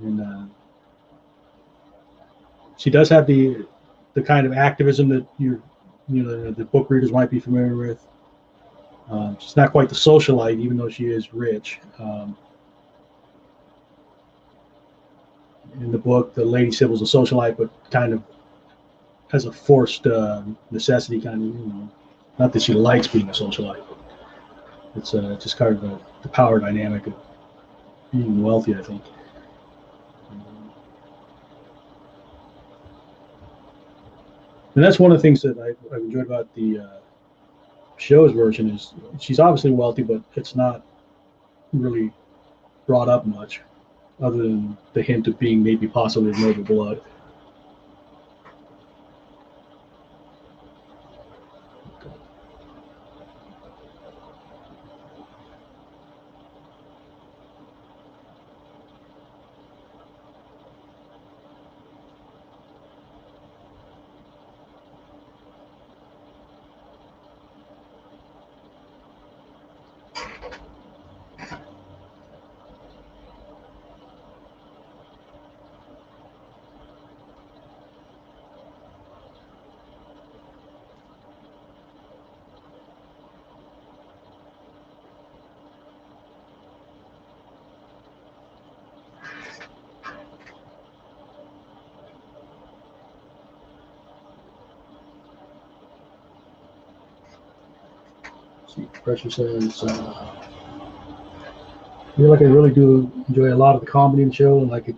and she does have the kind of activism that the book readers might be familiar with. She's not quite the socialite, even though she is rich. In the book, the Lady Sybil's a socialite, but kind of has a forced necessity, kind of, not that she likes being a socialite. It's just kind of the power dynamic of being wealthy, I think. And that's one of the things that I've enjoyed about the show's version is she's obviously wealthy, but it's not really brought up much, other than the hint of being maybe possibly of noble blood. See, Pressure says, I feel like I really do enjoy a lot of the comedy in the show, and like at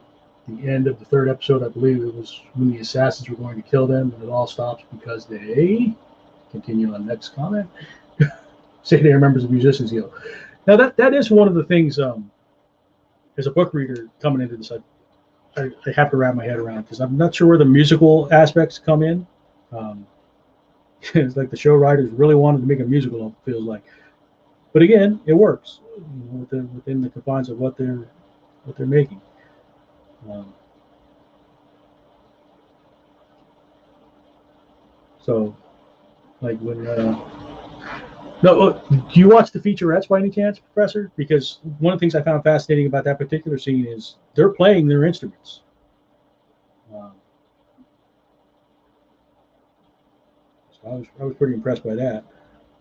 the end of the third episode, I believe it was when the assassins were going to kill them, and it all stops because they continue on next comment. Say they are members of Musicians Guild. Now that is one of the things. As a book reader coming into this, I have to wrap my head around because I'm not sure where the musical aspects come in. It's like the show writers really wanted to make a musical. It feels like, but again, it works within the confines of what they're making. So, like when no, do you watch the featurettes by any chance, Professor? Because one of the things I found fascinating about that particular scene is they're playing their instruments. So I was pretty impressed by that.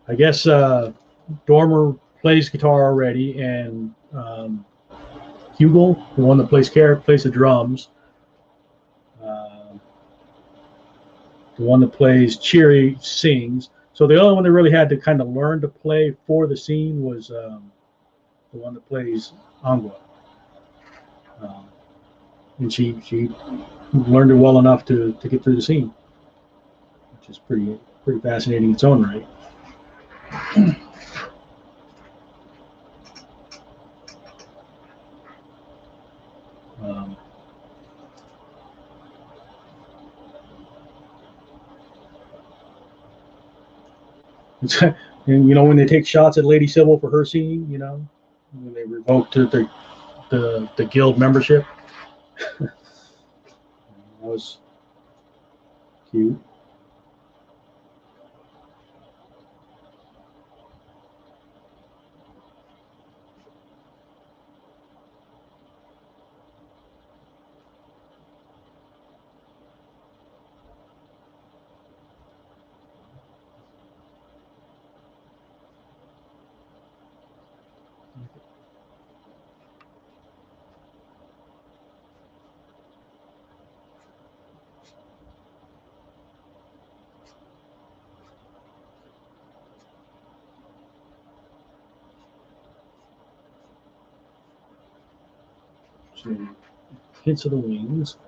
I guess Dormer plays guitar already, and Hugel, the one that plays the drums. The one that plays Cheery sings. So the only one that really had to kind of learn to play for the scene was the one that plays Angua. And she learned it well enough to get through the scene, which is pretty fascinating in its own right. And you know, when they take shots at Lady Sybil for her scene, you know, when they revoked the guild membership, that was cute. So, hints of the wings.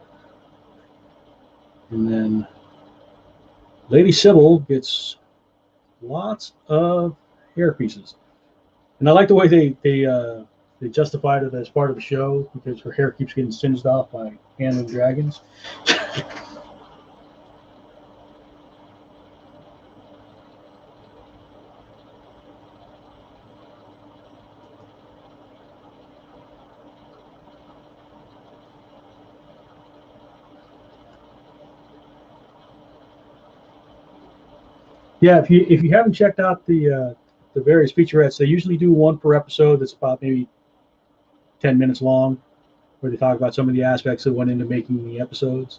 And then Lady Sybil gets lots of hair pieces. And I like the way they justified it as part of the show because her hair keeps getting singed off by handling dragons. Yeah, if you haven't checked out the various featurettes, they usually do one per episode that's about maybe 10 minutes long, where they talk about some of the aspects that went into making the episodes.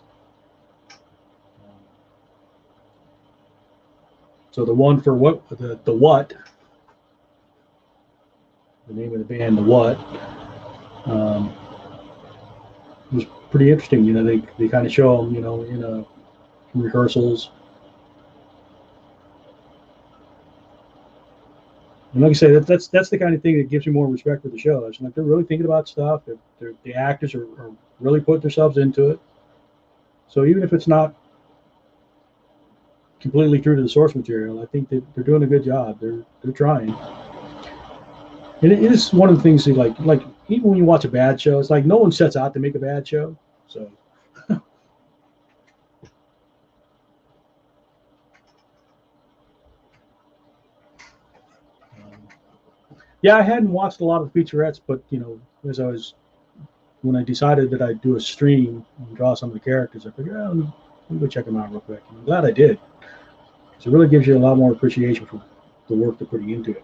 So the one for what the name of the band, the what, was pretty interesting. You know, they kind of show them, you know, in rehearsals. And like I say, that's the kind of thing that gives you more respect for the show. It's like they're really thinking about stuff. The actors are really putting themselves into it. So even if it's not completely true to the source material, I think that they're doing a good job. They're trying. And it is one of the things that like even when you watch a bad show, it's like no one sets out to make a bad show. So yeah, I hadn't watched a lot of the featurettes, but you know, when I decided that I'd do a stream and draw some of the characters, I figured, oh, let me go check them out real quick. And I'm glad I did. So it really gives you a lot more appreciation for the work they're putting into it.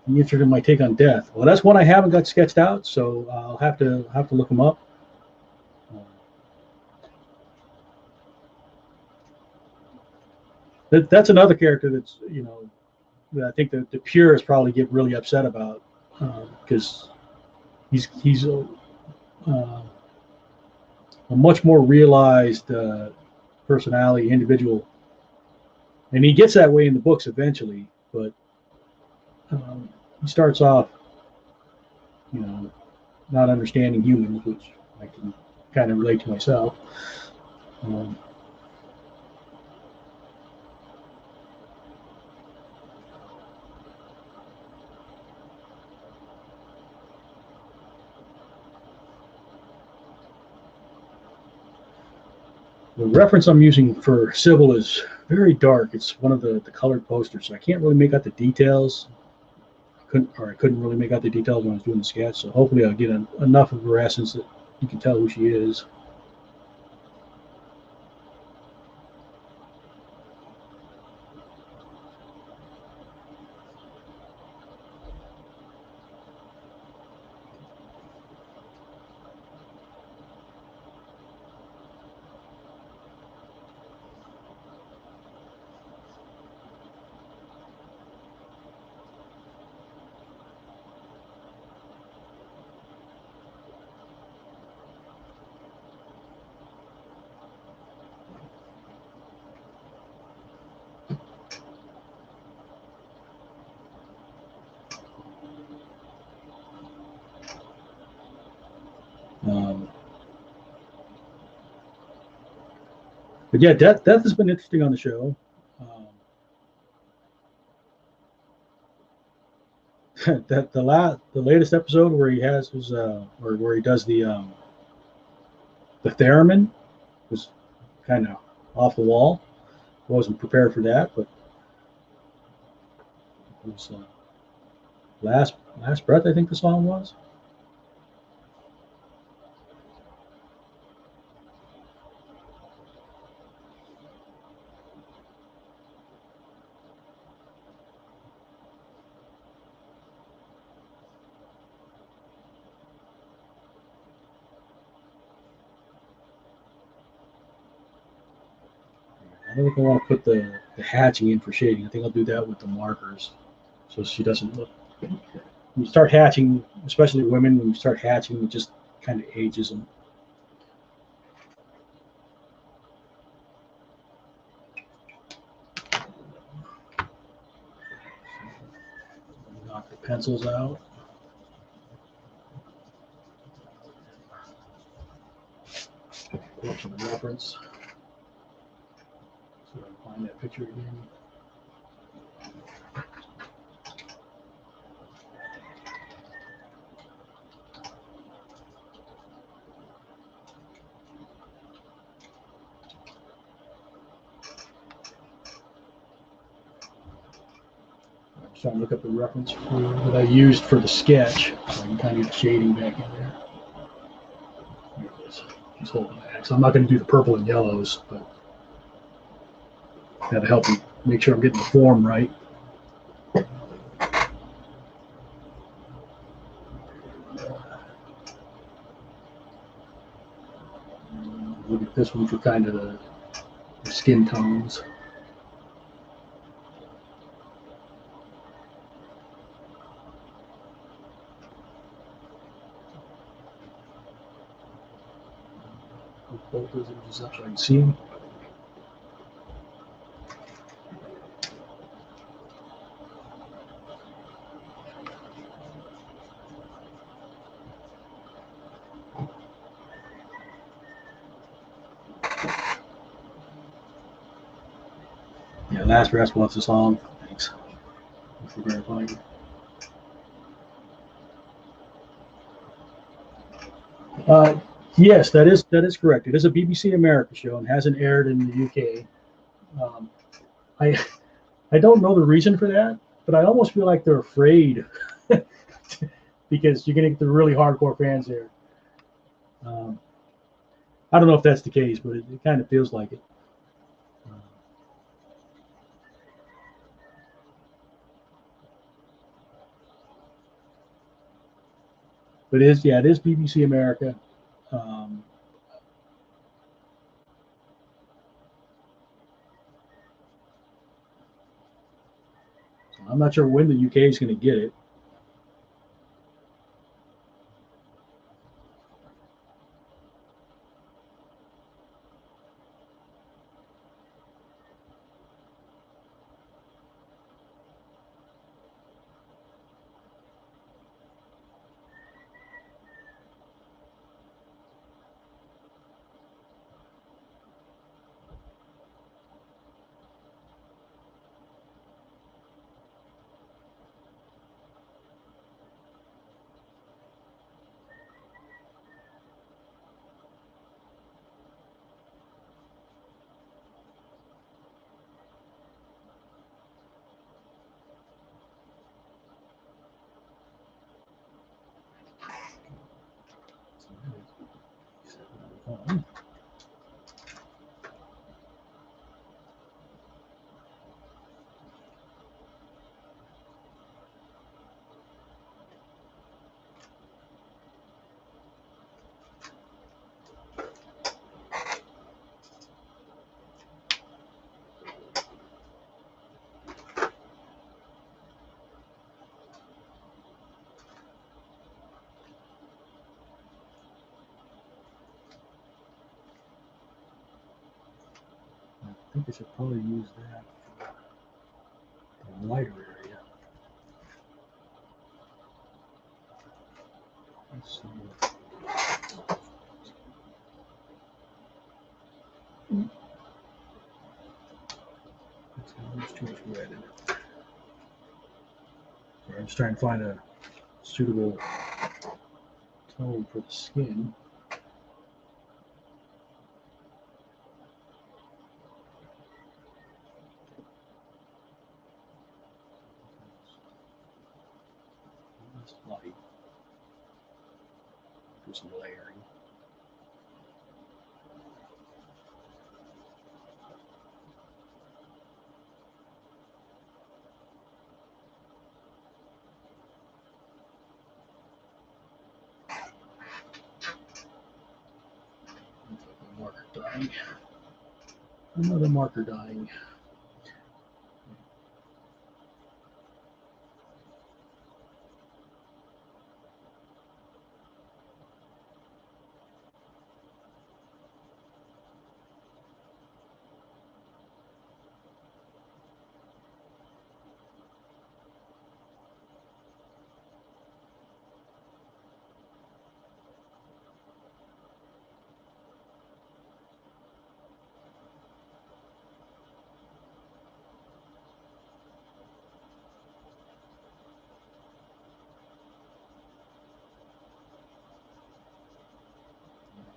Be interested in my take on death. Well, that's one I haven't got sketched out, so I'll have to look them up. That's another character that's, you know, that I think the purists probably get really upset about, because he's a much more realized personality, individual, and he gets that way in the books eventually. But he starts off, you know, not understanding humans, which I can kind of relate to myself. The reference I'm using for Sybil is very dark. It's one of the colored posters, so I can't really make out the details. I couldn't really make out the details when I was doing the sketch. So hopefully I'll get enough of her essence that you can tell who she is. But yeah, death has been interesting on the show. The latest episode where he has his or where he does the theremin was kind of off the wall. Wasn't prepared for that, but it was last breath, I think the song was. I don't think I want to put the hatching in for shading. I think I'll do that with the markers, so she doesn't look. When you start hatching, especially women, when you start hatching, it just kind of ages them. Knock the pencils out. Pull up some reference. So I find that picture again. I'm trying to look up the reference that I used for the sketch, so I can kind of get the shading back in there. There it is. She's holding the axe. I'm not going to do the purple and yellows, but that'll help me make sure I'm getting the form right. Look at this one for kind of the skin tones. Both those images up so I can see them. Yeah, last rest wants the song. Thanks. Thanks for verifying. Yes, that is correct. It is a BBC America show and hasn't aired in the UK. I don't know the reason for that, but I almost feel like they're afraid because you're getting the really hardcore fans there. I don't know if that's the case, but it kind of feels like it. But it is, yeah, it is BBC America. I'm not sure when the UK is going to get it. I think I should probably use that for the lighter area. Let's see. There's too much red in it. So I'm just trying to find a suitable tone for the skin. It's light. Do some layering. Marker dyeing. Another marker dyeing.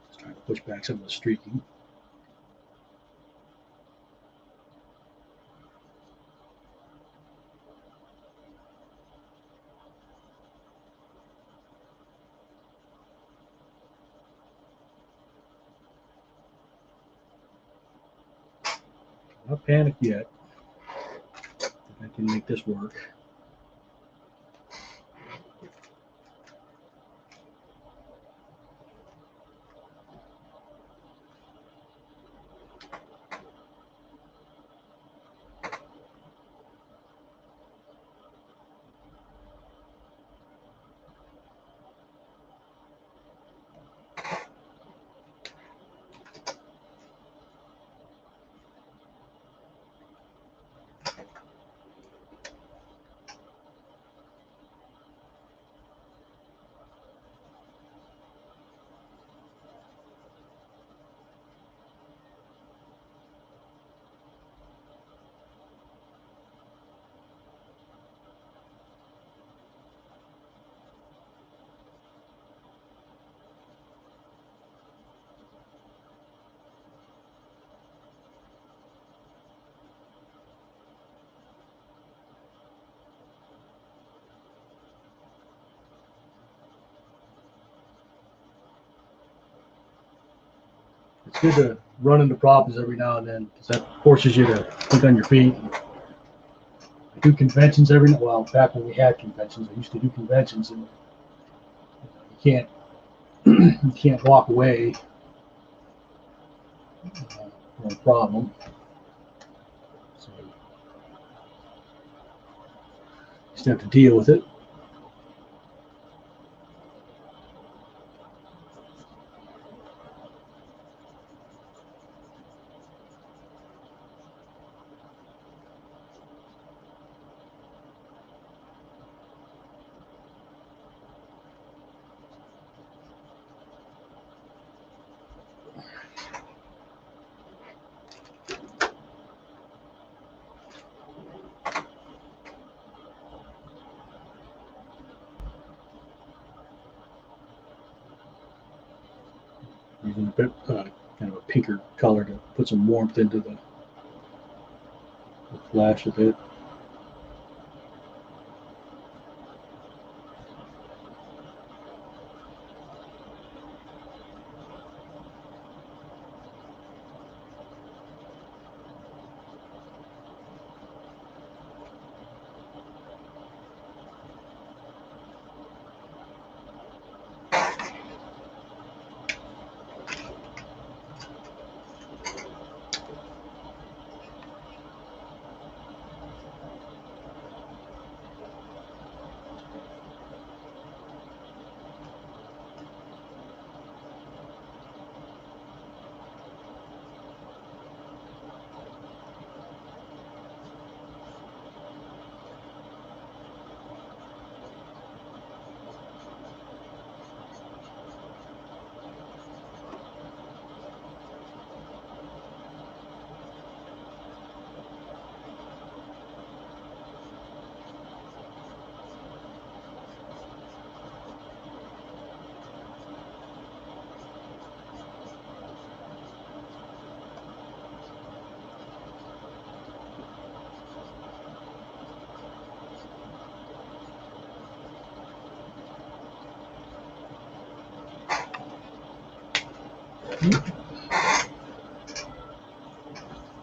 Just trying to push back some of the streaking. Not panicked yet. I can make this work. It's good to run into problems every now and then because that forces you to think on your feet. I do conventions every well, back when we had conventions, I used to do conventions, and you can't walk away from a problem. So you just have to deal with it. Using a bit, kind of a pinker color to put some warmth into the flash a bit.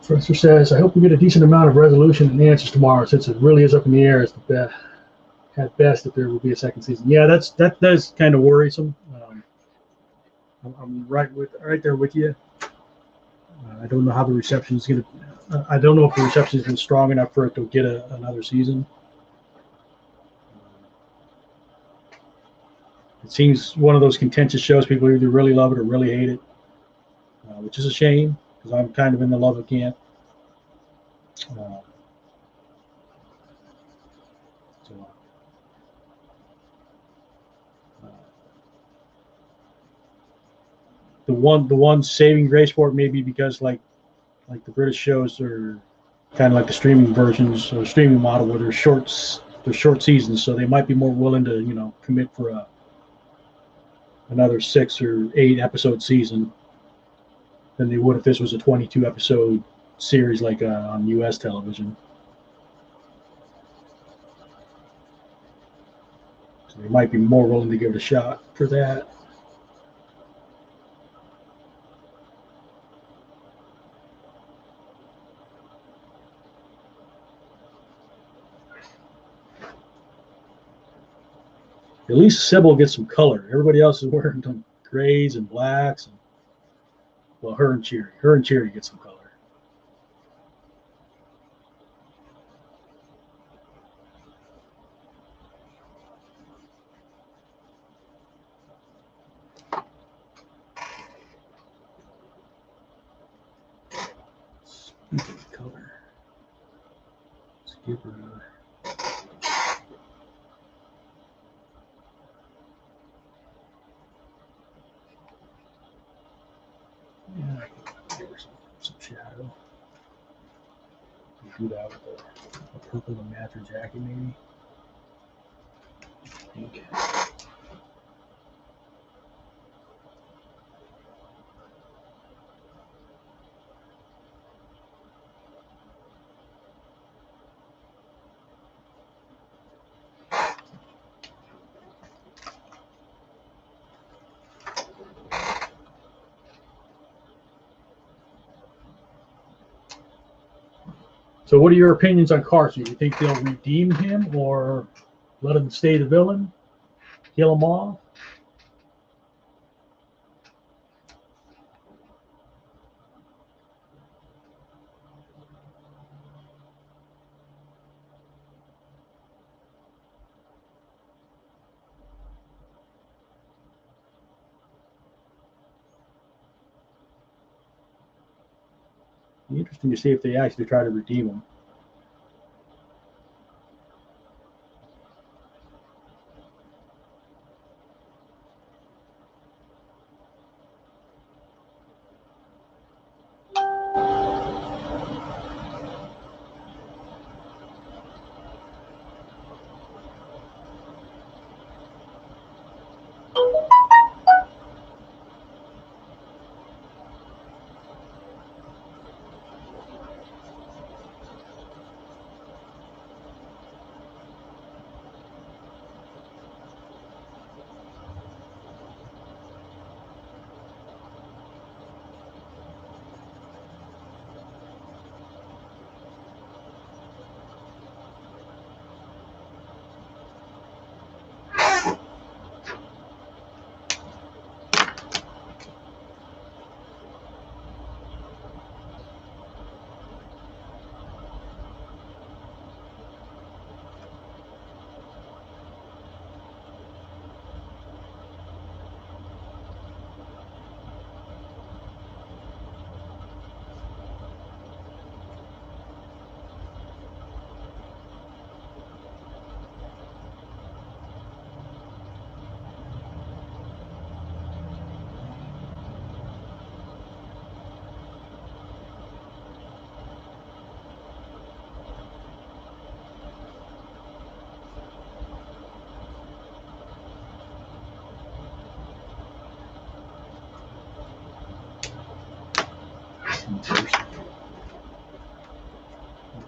Professor says, I hope we get a decent amount of resolution and answers tomorrow, since it really is up in the air at best if there will be a second season. Yeah, that is kind of worrisome. I'm right there with you. I don't know how the reception is going to. I don't know if the reception has been strong enough for it to get another season. It seems one of those contentious shows. People either really love it or really hate it, which is a shame because I'm kind of in the love it camp. The one saving grace for it may be because like the British shows are kind of like the streaming versions or streaming model where they're short seasons, so they might be more willing to commit for another 6 or 8 episode season than they would if this was a 22 episode series like on U.S. television. So they might be more willing to give it a shot for that. At least Sybil gets some color. Everybody else is wearing some grays and blacks. And, well, her and Cheery get some color. Speaking of color, let's give her. Yeah, I can give her some shadow. Do that with a purple to match her jacket, maybe. Pink. So what are your opinions on Carson? Do you think they'll redeem him or let him stay the villain? Kill him off? Be interesting to see if they actually try to redeem him.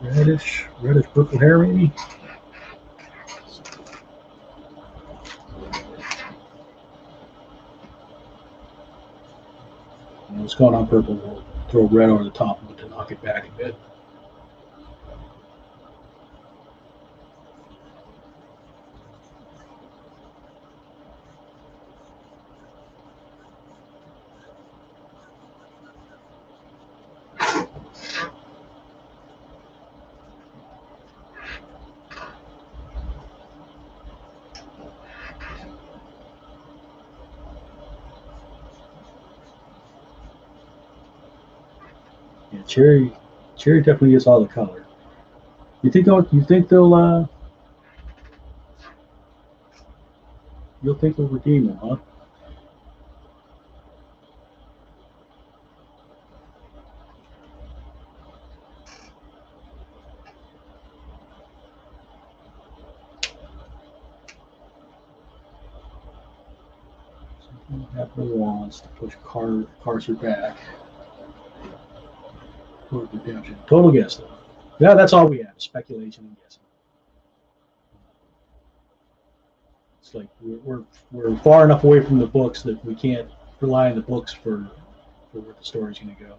Reddish purple hair, maybe. It's going on purple. We'll throw red over the top of it to knock it back a bit. Yeah, cherry definitely gets all the color. You think they'll you'll think they'll redeem him, huh? Definitely wants to push Carcer back toward redemption. Total guess though. Yeah, that's all we have. Speculation and guessing. It's like we're far enough away from the books that we can't rely on the books for where the story's going to go.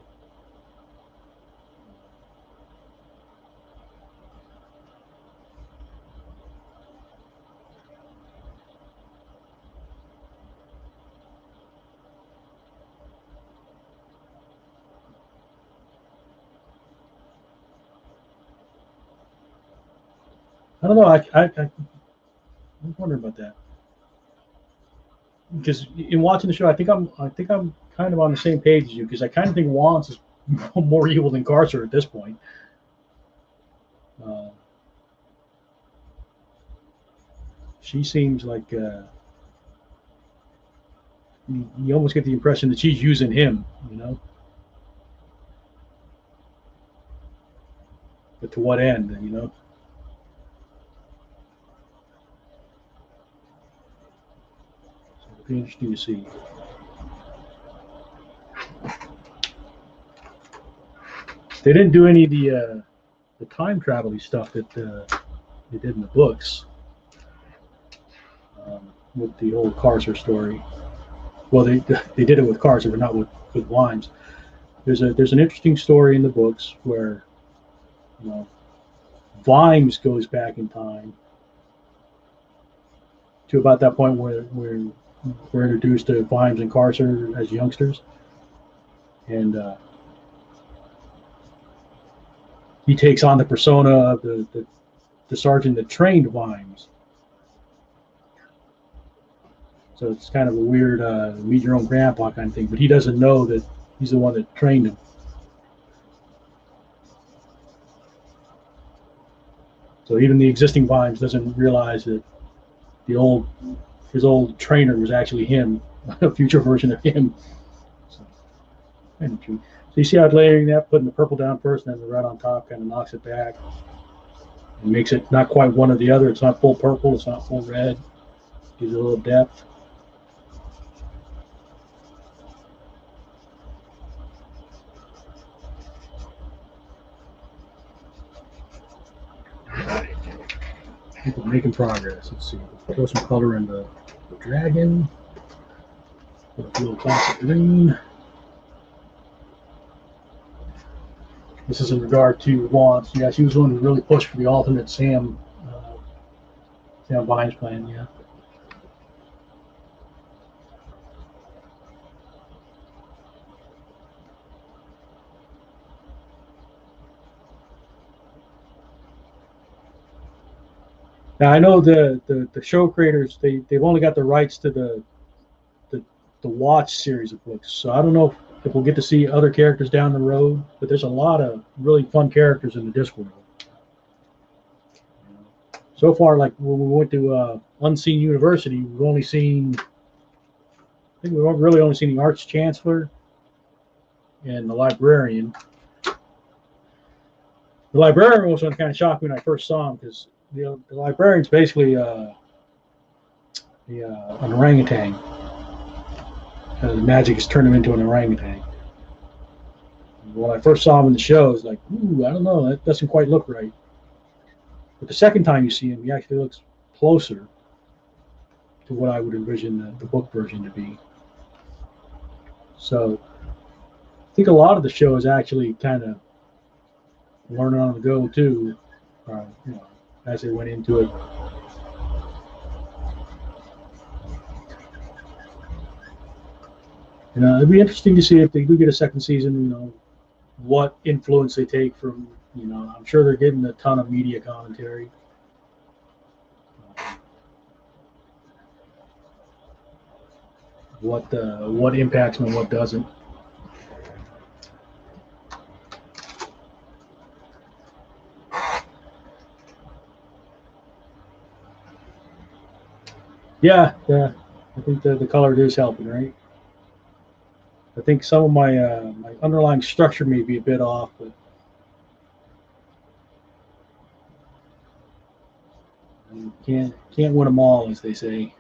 I don't know. I'm wondering about that because in watching the show, I think I'm kind of on the same page as you because I kind of think Wance is more evil than Carcer at this point. She seems like you almost get the impression that she's using him, you know. But to what end, you know? So it'll be interesting to see. They didn't do any of the time travel stuff that they did in the books with the old Carcer story. Well, they did it with Carcer, but not with Wimes. There's an interesting story in the books where you know Vimes goes back in time to about that point where we're introduced to Vimes and Carcer as youngsters, and he takes on the persona of the sergeant that trained Vimes. So it's kind of a weird meet your own grandpa kind of thing, but he doesn't know that he's the one that trained him. So even the existing Vimes doesn't realize that his old trainer was actually him, a future version of him. So you see how layering that, putting the purple down first, and then the red on top, kind of knocks it back. It makes it not quite one or the other. It's not full purple. It's not full red. Gives it a little depth. I think we're making progress. Let's see. Throw some color in the dragon. Put a little classic green. This is in regard to wants. Yeah, she was the one who really pushed for the alternate Sam Vimes plan. Yeah. Now I know the show creators they've only got the rights to the Watch series of books, so I don't know if we'll get to see other characters down the road. But there's a lot of really fun characters in the Discworld. So far, like when we went to Unseen University, we've only seen, I think we've really only seen the Arch Chancellor and the Librarian. The Librarian was kind of shocked when I first saw him because the Librarian's basically an orangutan. The magic has turned him into an orangutan. When I first saw him in the show, it's like, ooh, I don't know, that doesn't quite look right. But the second time you see him, he actually looks closer to what I would envision the book version to be. So I think a lot of the show is actually kind of learning on the go too, as they went into it. It'd be interesting to see if they do get a second season, what influence they take from, I'm sure they're getting a ton of media commentary. What impacts them and what doesn't. Yeah, I think the color is helping, right? I think some of my my underlying structure may be a bit off, but can't win them all, as they say.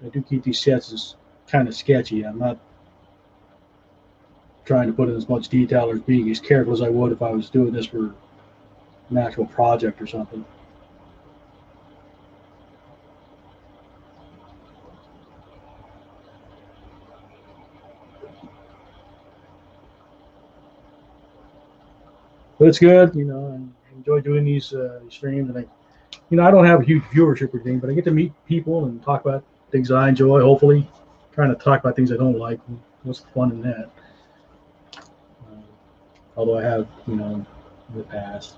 I do keep these sets as kind of sketchy. I'm not trying to put in as much detail or being as careful as I would if I was doing this for an actual project or something. But it's good, I enjoy doing these streams, and I don't have a huge viewership or anything, but I get to meet people and talk about things I enjoy. Hopefully, trying to talk about things I don't like. What's the fun in that? Although I have, in the past.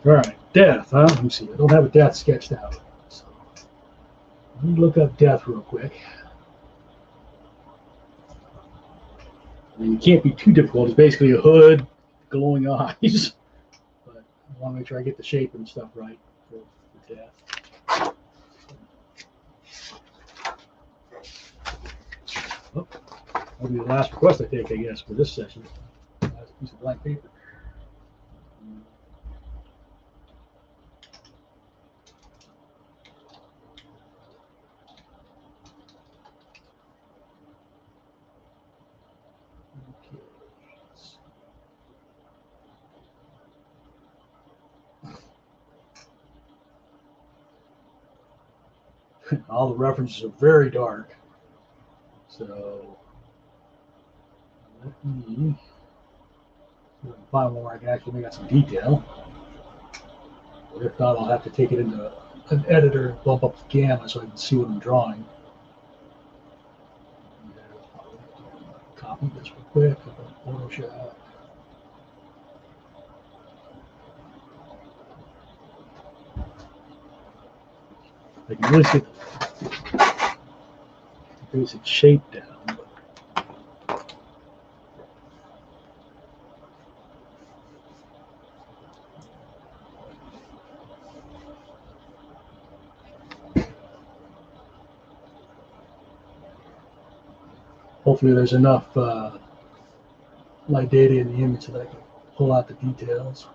All right, death, huh? Let me see. I don't have a death sketched out. So let me look up death real quick. You can't be too difficult. It's basically a hood, glowing eyes. But I want to make sure I get the shape and stuff right for death. Oh, that'll be the last request I take, I guess, for this session. Last piece of blank paper. All the references are very dark. So let me find one where I can actually make out some detail. Or if not, I'll have to take it into an editor and bump up the gamma so I can see what I'm drawing. Copy this real quick. Photoshop. I can really see the basic shape down. Hopefully there's enough light data in the image so that I can pull out the details.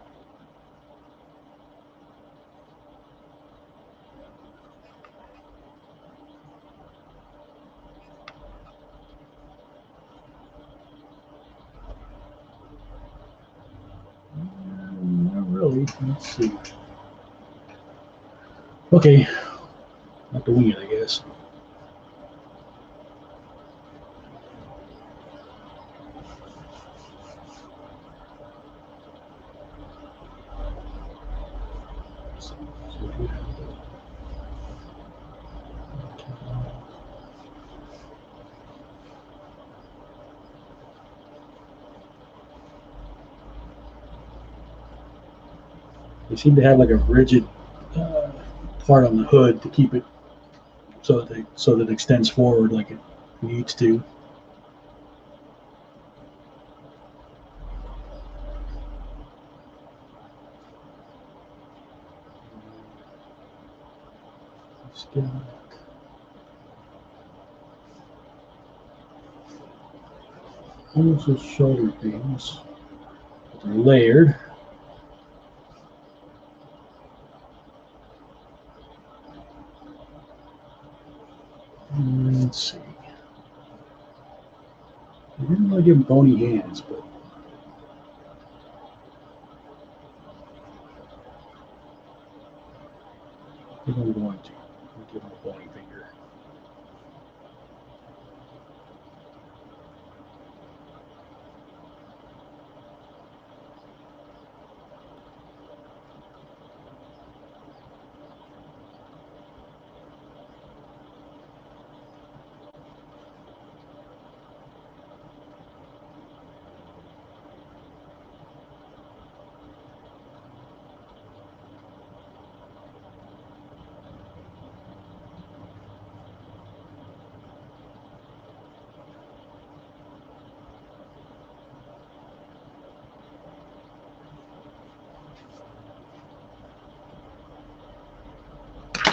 Not really. Let's see. Okay, have to wing it, I guess. They seem to have like a rigid part on the hood to keep it so that it extends forward like it needs to. Almost those shoulder things. They're layered. Let's see. I didn't really give them bony hands, but I think I'm going to. I'll give them a bony finger.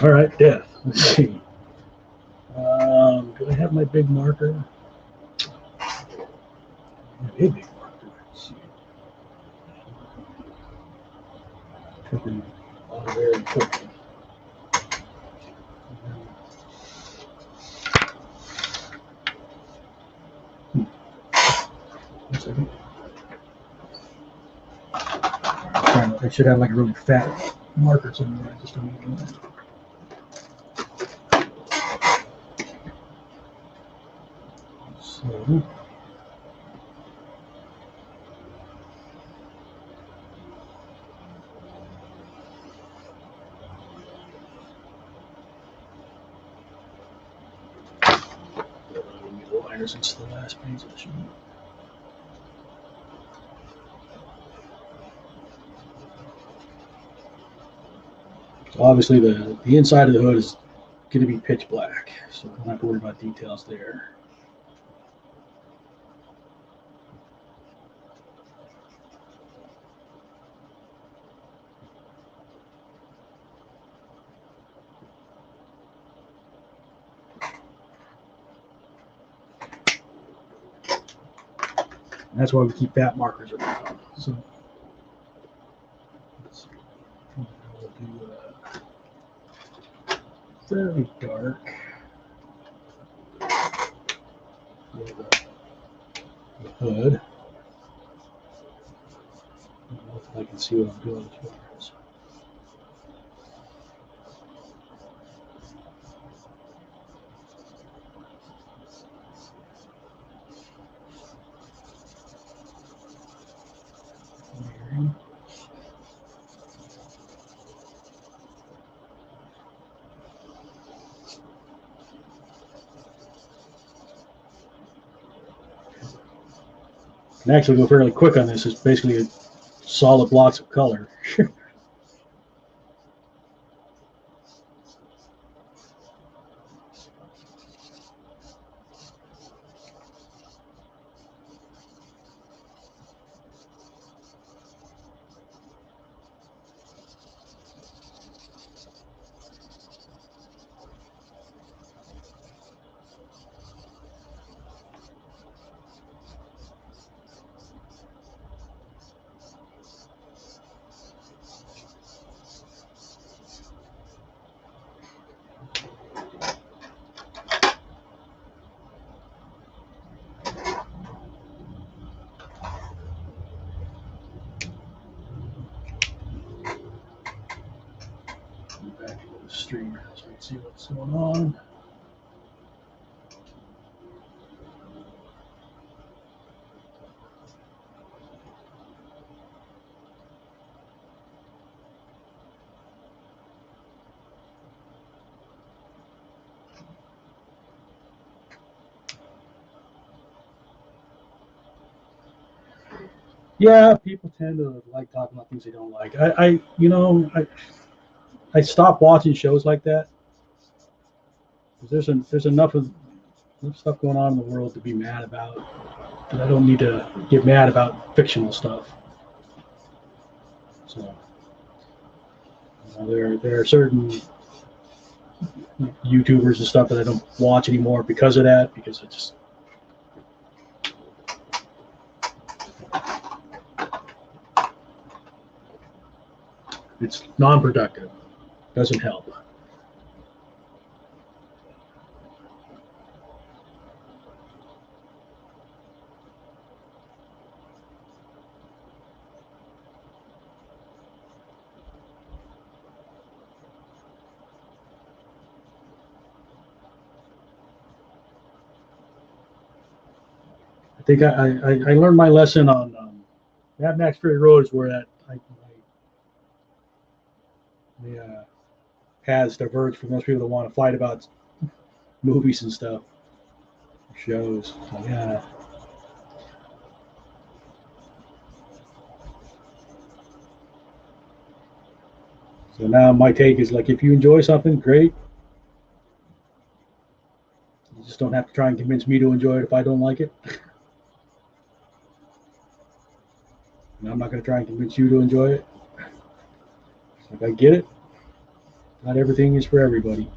All right, death. Let's see. Do I have my big marker? I have a big marker. Let's see. Tripping on very quickly. One second. I should have like a really fat marker somewhere. I just don't even know. So, the liners into the last page of the sheet. So obviously the inside of the hood is going to be pitch black, so I don't have to worry about details there. And that's why we keep that markers around. So we'll do very dark. The hood. I don't know if I can see what I'm doing as far as. Can actually go fairly quick on this. It's basically solid blocks of color. Back into the stream so we can see what's going on. Yeah, people tend to like talking about things they don't like. I stopped watching shows like that because there's enough stuff going on in the world to be mad about, and I don't need to get mad about fictional stuff. So there are certain YouTubers and stuff that I don't watch anymore because of that, because it's non-productive, doesn't help. I think I learned my lesson on Mad Max Fury Road is where that the paths diverge for most people that want to fight about movies and stuff, shows. So, yeah. So now my take is like, if you enjoy something, great. You just don't have to try and convince me to enjoy it if I don't like it. And I'm not going to try and convince you to enjoy it. If I get it, not everything is for everybody.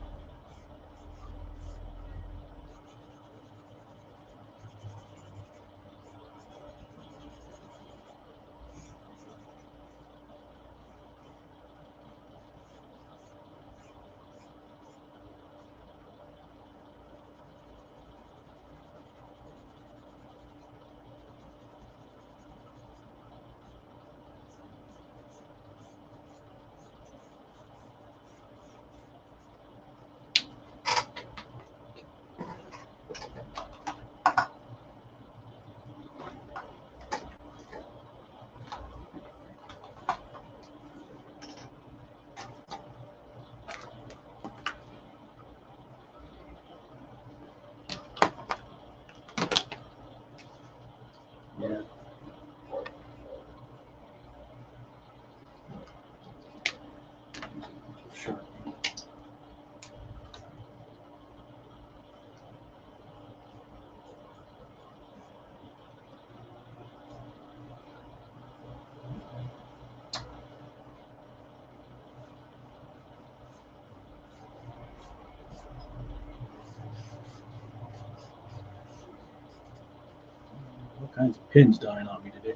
kinds of pins dying on me today.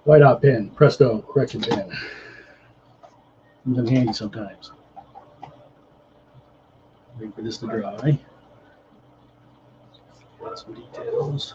Whiteout pen, presto, correction pen. Comes in handy sometimes. Wait for this to dry. Got some details.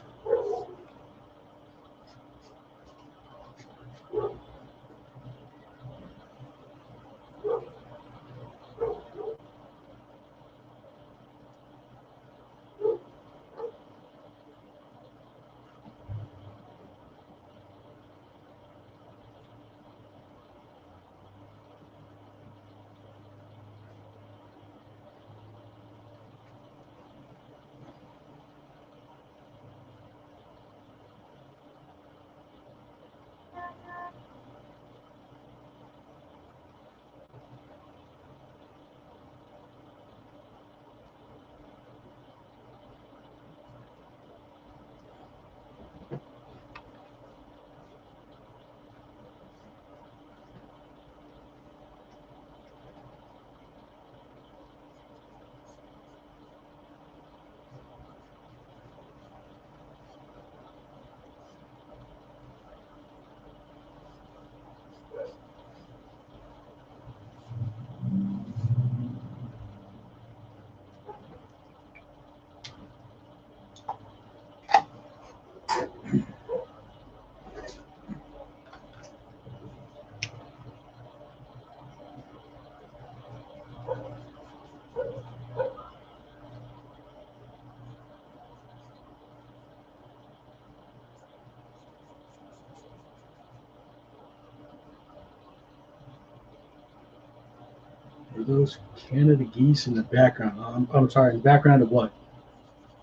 Are those Canada geese in the background? I'm sorry, in the background of what?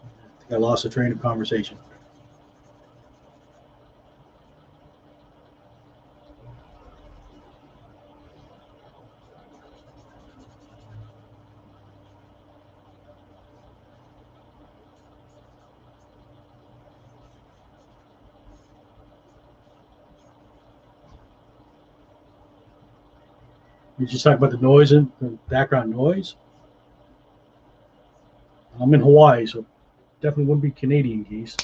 I think I lost the train of conversation. You just talk about the noise and the background noise. I'm in Hawaii, so definitely wouldn't be Canadian geese.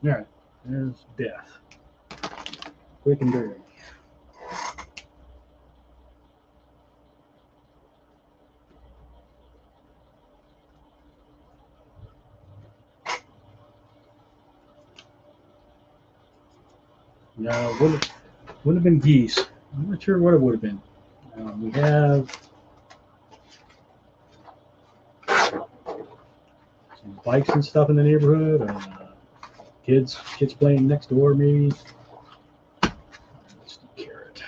All right. There's death. Quick and dirty. No, would have been geese. I'm not sure what it would have been. We have some bikes and stuff in the neighborhood. Kids playing next door, maybe. Let's do carrot.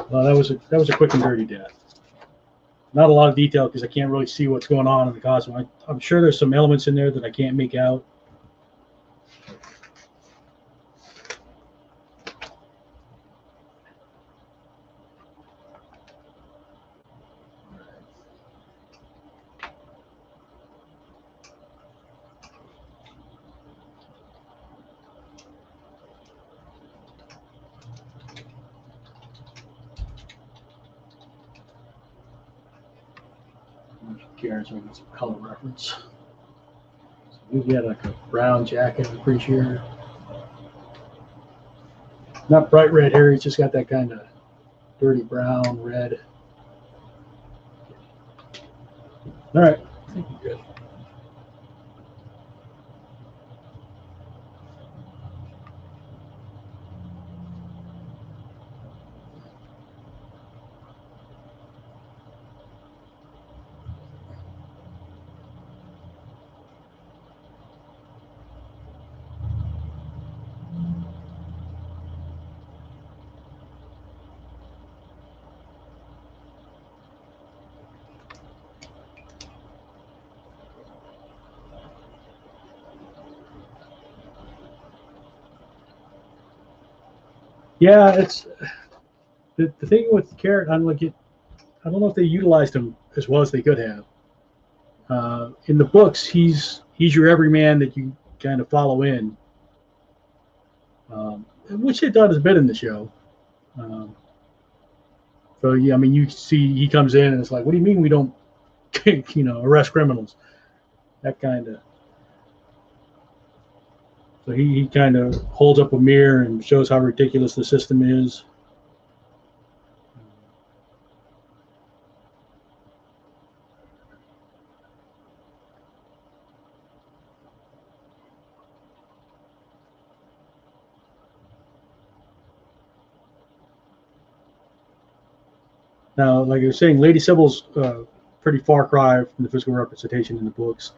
Well, that was a quick and dirty death. Not a lot of detail because I can't really see what's going on in the costume. I'm sure there's some elements in there that I can't make out. Carrots, so I get some color reference. So we had like a brown jacket, I'm pretty sure. Not bright red hair, he's just got that kind of dirty brown, red. All right, I think we're good. Yeah, it's the thing with Carrot. I don't know if they utilized him as well as they could have. In the books, he's your everyman that you kind of follow in, which they done a bit in the show. So yeah, I mean, you see, he comes in and it's like, what do you mean we don't, arrest criminals? That kind of. So he kind of holds up a mirror and shows how ridiculous the system is. Now, like I was saying, Lady Sybil's pretty far cry from the physical representation in the books.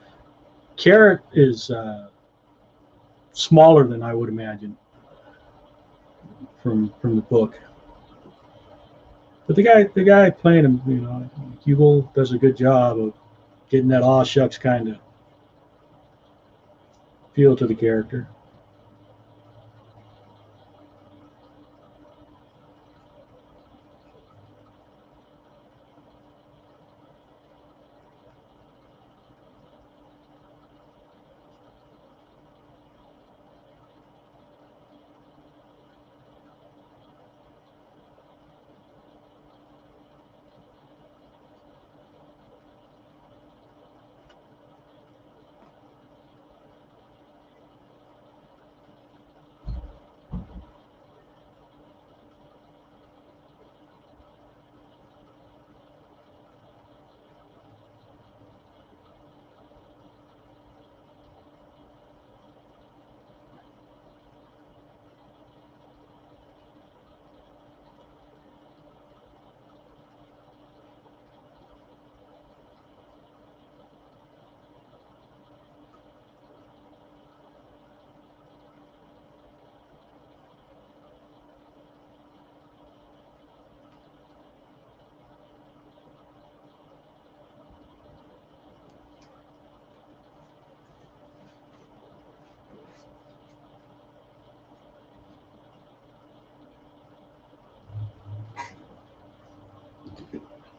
Carrot is smaller than I would imagine from the book. But the guy playing him, Hubel does a good job of getting that aw shucks kind of feel to the character.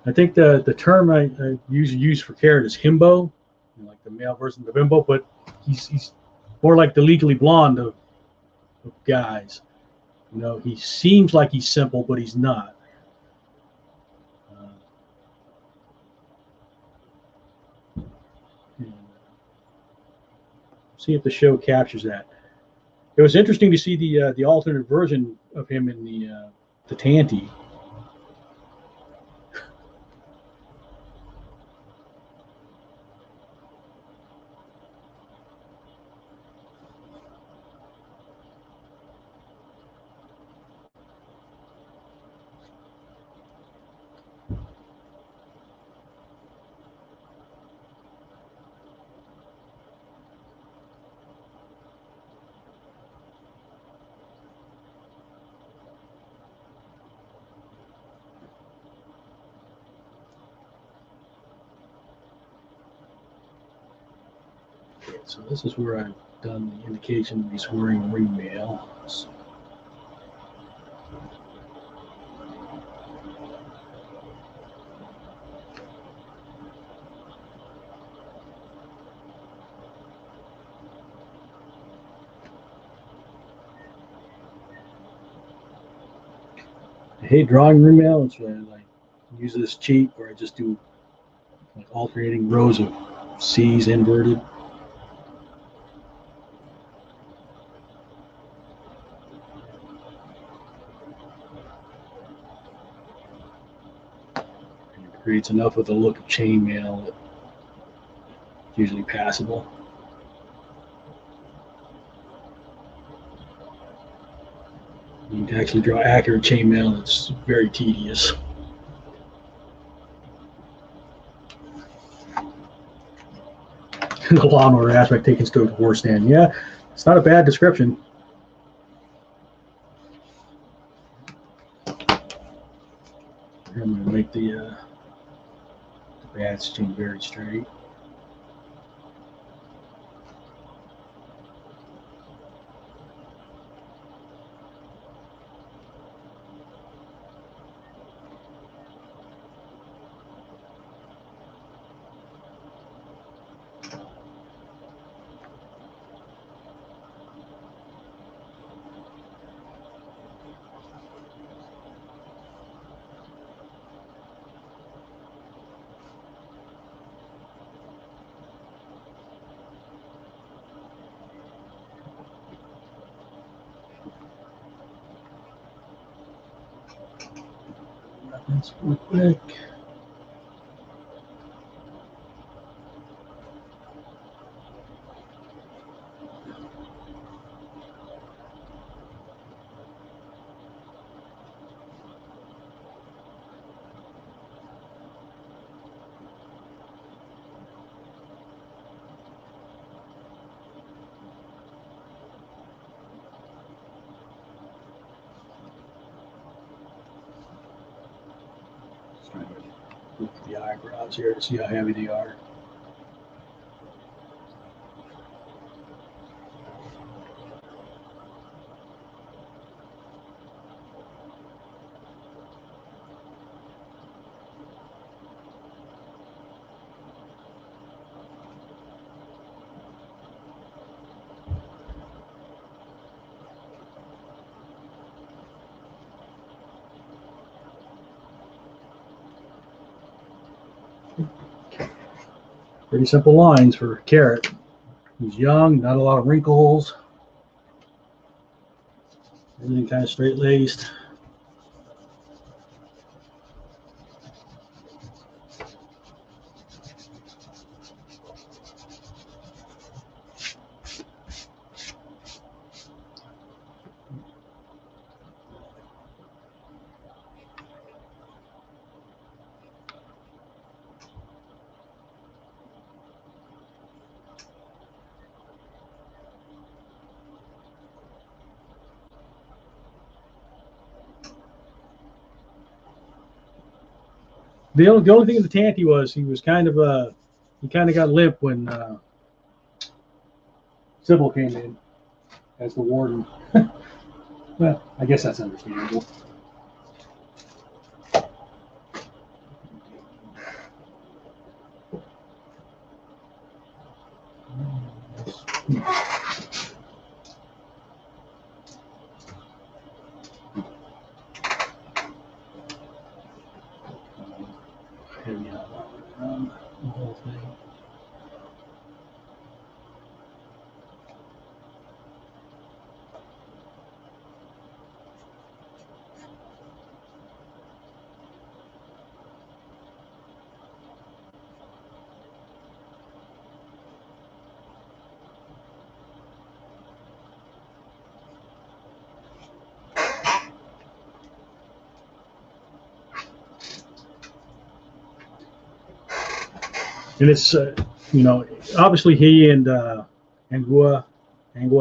I think the term I usually use for carrot is himbo, like the male version of himbo, but he's more like the Legally Blonde of guys. You know, he seems like he's simple, but he's not. See if the show captures that. It was interesting to see the alternate version of him in the Tanty. So this is where I've done the indication that he's wearing ringmail. I hate drawing ringmail. It's why I like use this cheat where I just do like alternating rows of C's inverted. Creates enough of the look of chainmail that it's usually passable. You can actually draw accurate chainmail. It's very tedious. The lawnmower aspect taken to a war stand. Yeah, it's not a bad description. I'm going to make the bad string very straight. That's real quick. Look at the eyebrows here to see how heavy they are. Pretty simple lines for Carrot. He's young, not a lot of wrinkles. Everything kind of straight-laced. The only thing with the Tanty was he kind of got limp when Sybil came in as the warden. Well, I guess that's understandable. The whole thing. And it's, you know, obviously he and Angua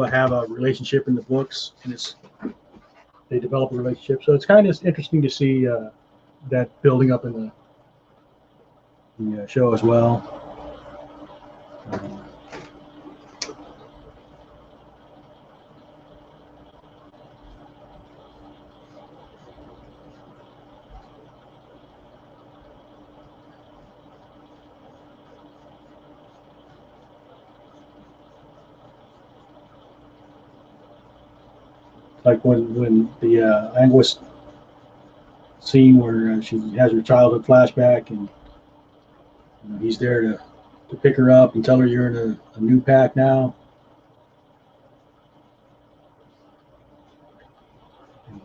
have a relationship in the books, and they develop a relationship. So it's kind of interesting to see that building up in the show as well. Like when the Angua's scene where she has her childhood flashback, and he's there to pick her up and tell her you're in a new pack now.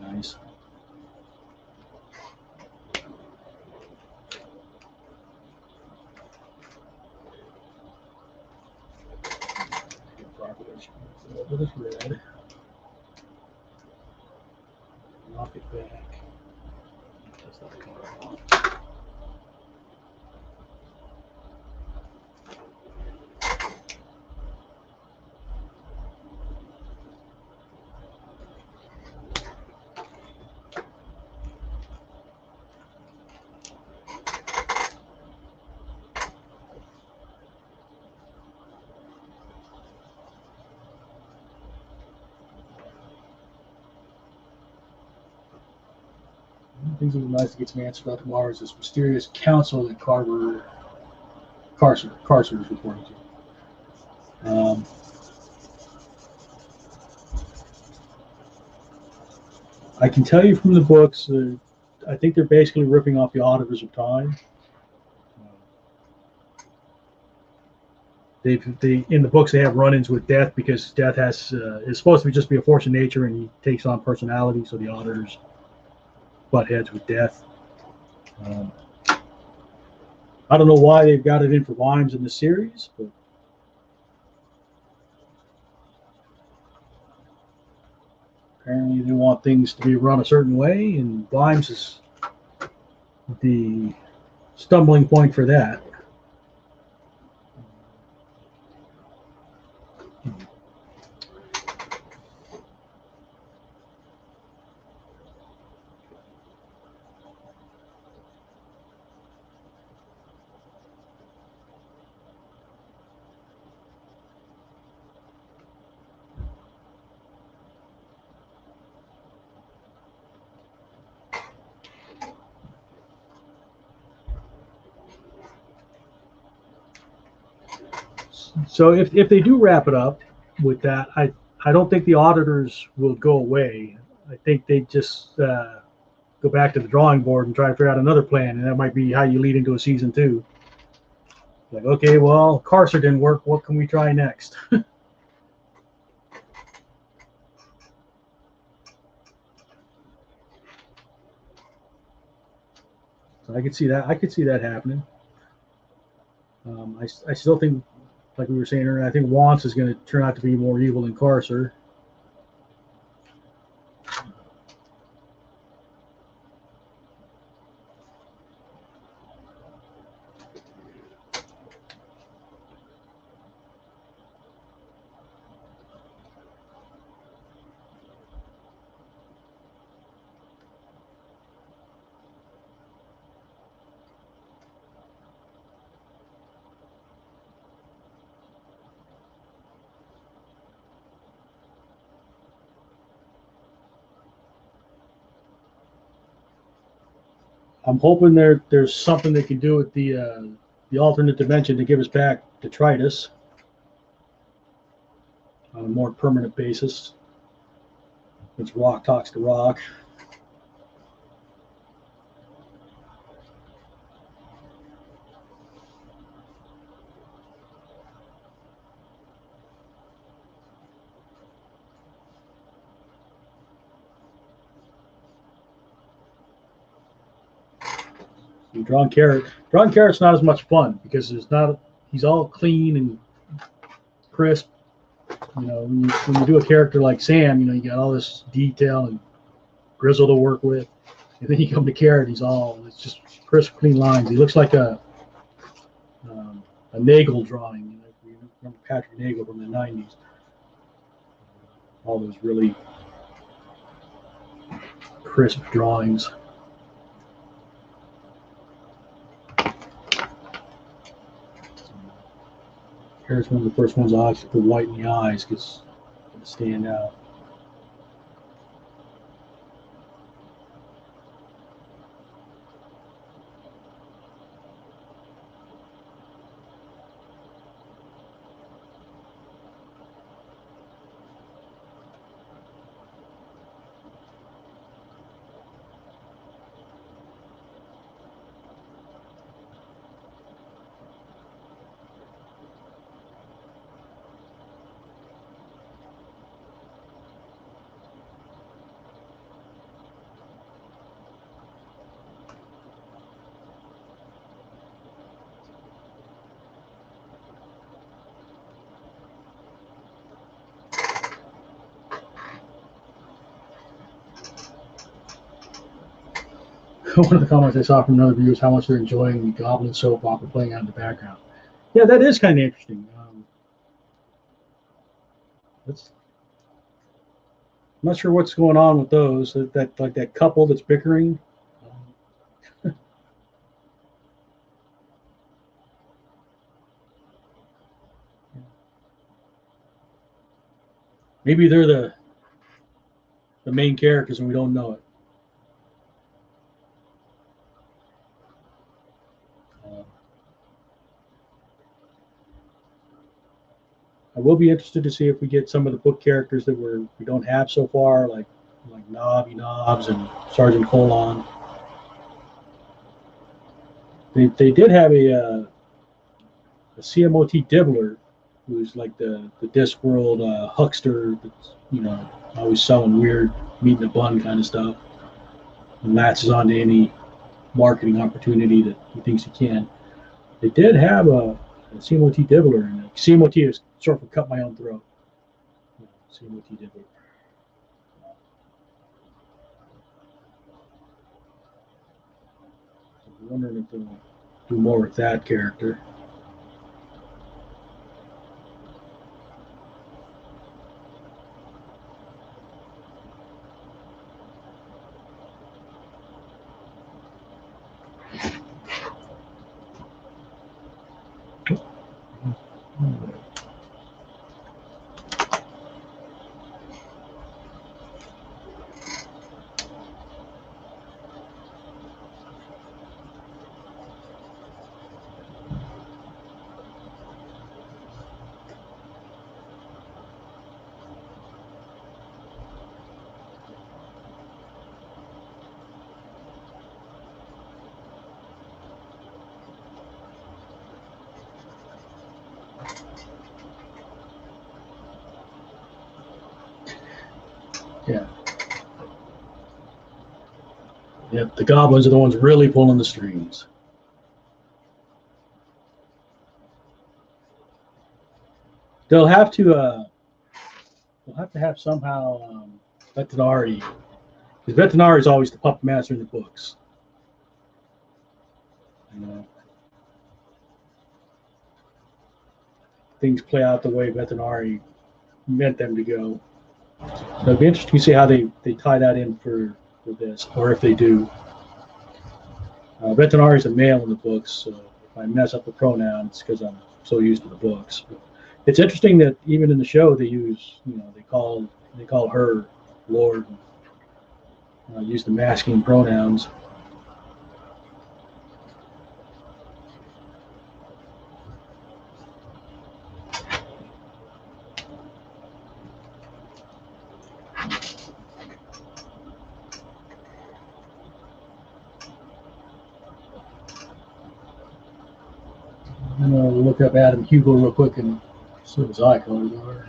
Nice. What is red? Knock it back. That's not color. Things that would be nice to get some answers about tomorrow is this mysterious council that Carcer is reporting to. I can tell you from the books, I think they're basically ripping off the Auditors of Time. They in the books they have run-ins with Death because Death is supposed to just be a force of nature, and he takes on personality. So the Auditors butt heads with Death. I don't know why they've got it in for Vimes in the series, but apparently they want things to be run a certain way, and Vimes is the stumbling point for that. So if they do wrap it up with that, I don't think the Auditors will go away. I think they just go back to the drawing board and try to figure out another plan, and that might be how you lead into a season 2. Like, okay, well, Carcer didn't work. What can we try next? So I could see that. I could see that happening. I still think, like we were saying earlier, I think Wance is going to turn out to be more evil than Carcer. I'm hoping there's something they can do with the alternate dimension to give us back detritus. on a more permanent basis. It's rock talks to rock. Drawn carrot's not as much fun because he's all clean and crisp. You know, when you do a character like Sam, you know, you got all this detail and grizzle to work with, and then you come to Carrot, it's just crisp, clean lines. He looks like a Nagel drawing. You remember Patrick Nagel from the '90s? All those really crisp drawings. Here's one of the first ones I actually put white in the eyes because it stand out. One of the comments I saw from another viewer is how much they're enjoying the Goblin soap opera playing out in the background. Yeah, that is kind of interesting. I'm not sure what's going on with those. That couple that's bickering. Maybe they're the main characters and we don't know it. I will be interested to see if we get some of the book characters that we don't have so far, like Nobby Knobs and Sergeant Colon. They did have a CMOT Dibbler, who's like the Discworld huckster that's, you know, always selling weird meat in a bun kind of stuff and latches onto any marketing opportunity that he thinks he can. They did have a CMOT Dibbler, and CMOT is sort of cut my own throat. CMOT Dibbler. I'm wondering if they'll do more with that character. Yeah. Yep, the goblins are the ones really pulling the strings. They'll have to have somehow Vetinari, because Vetinari is always the puppet master in the books. You know, things play out the way Vetinari meant them to go. So it'd be interesting to see how they tie that in for this, or if they do. Vetinari is a male in the books, so if I mess up the pronoun, it's because I'm so used to the books. But it's interesting that even in the show they use, you know, they call her Lord, and, use the masculine pronouns. I'm gonna look up Adam Hugo real quick and see what his eye colors are.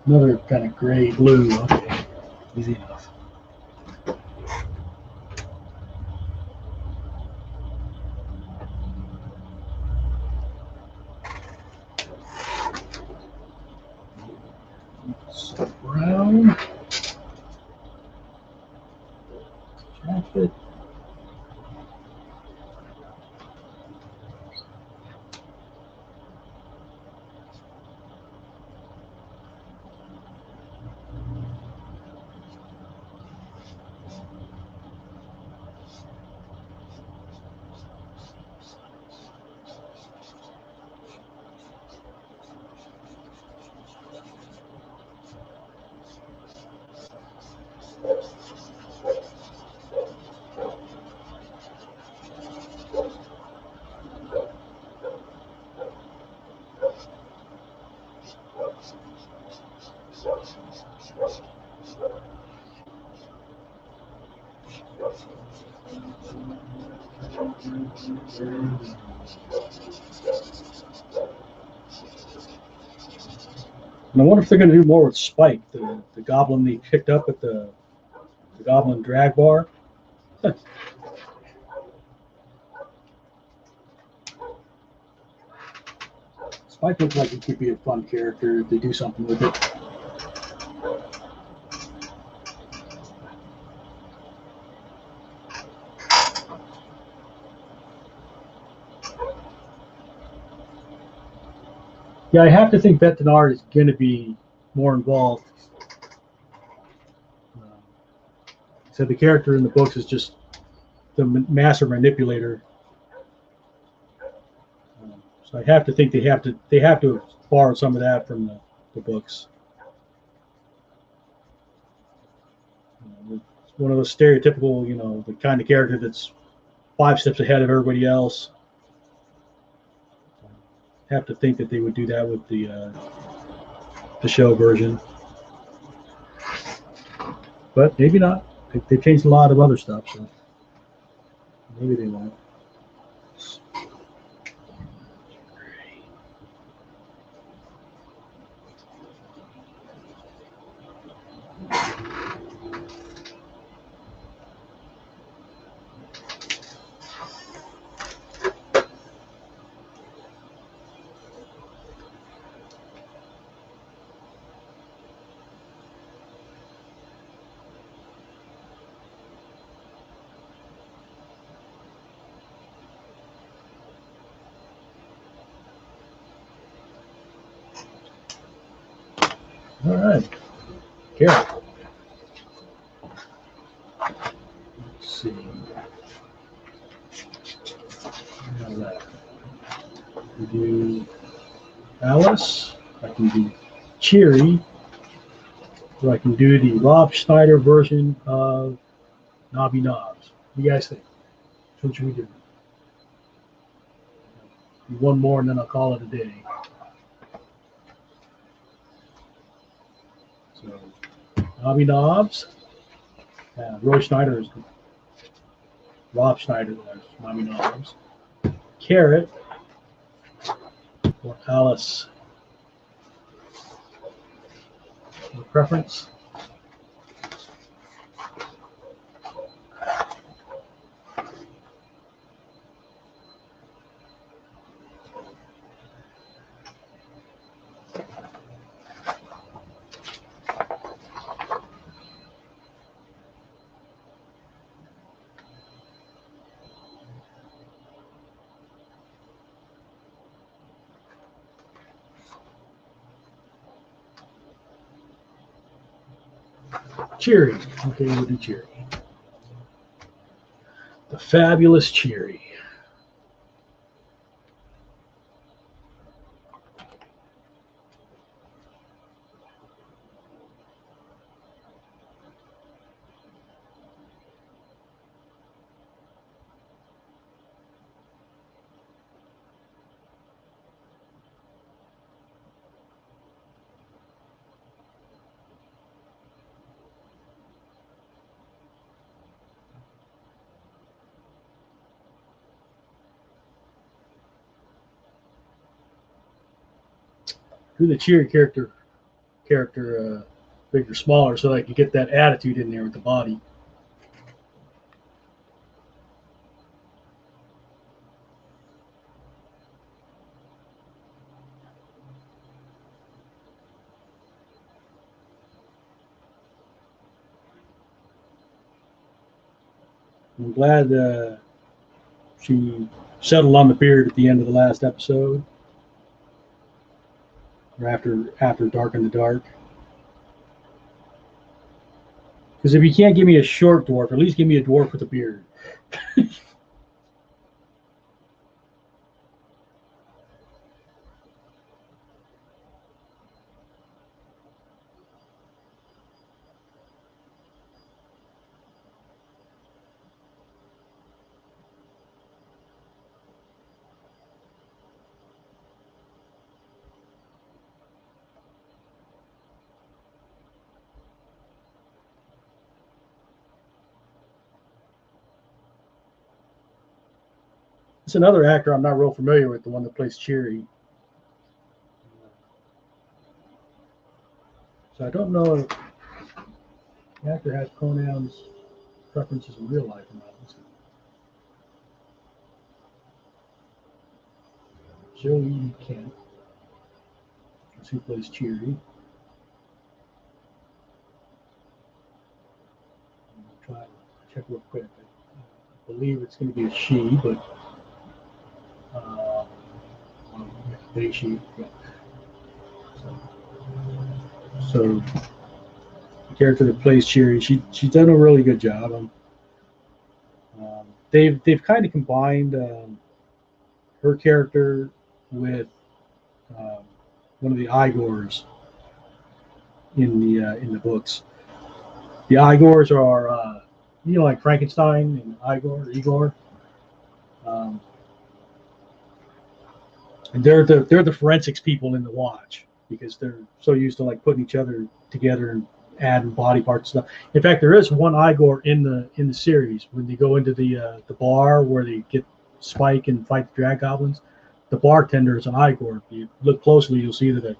Another kind of gray blue. Okay, easy enough. So brown. Jacket. And I wonder if they're going to do more with Spike, the goblin they picked up at the goblin drag bar. Spike looks like it could be a fun character if they do something with it. Yeah, I have to think Bettenard is going to be more involved. So the character in the books is just the master manipulator. So I have to think they have to borrow some of that from the books. It's one of those stereotypical, the kind of character that's 5 steps ahead of everybody else. Have to think that they would do that with the show version, but maybe not. They've changed a lot of other stuff, so maybe they won't. All right, Garrett. Let's see. We do Alice. I can do Cheery. Or I can do the Rob Schneider version of Knobby Knobs. What do you guys think? What should we do? One more and then I'll call it a day. So, Knobby Knobs. Roy Schneider is Rob Schneider as Knobby Knobs. Carrot or Alice. Your preference? Cheery. Okay, we'll do Cheery. The fabulous Cheery. the cheery character bigger, smaller, so I could get that attitude in there with the body. I'm glad she settled on the beard at the end of the last episode, or after Dark in the Dark. Because if you can't give me a short dwarf, at least give me a dwarf with a beard. It's another actor I'm not real familiar with, the one that plays Cheery. So I don't know if the actor has pronouns preferences in real life or not. Joey Kent. That's who plays Cheery. I'll try to check real quick. I believe it's going to be a she, but they, she. Yeah. So the character that plays Cheery, she's done a really good job. They've kind of combined her character with um, one of the Igors in the books. The Igors are like Frankenstein and Igor. Um, and they're the forensics people in the Watch because they're so used to like putting each other together and adding body parts and stuff. In fact, there is one Igor in the series when they go into the bar where they get Spike and fight the drag goblins. The bartender is an Igor. If you look closely, you'll see that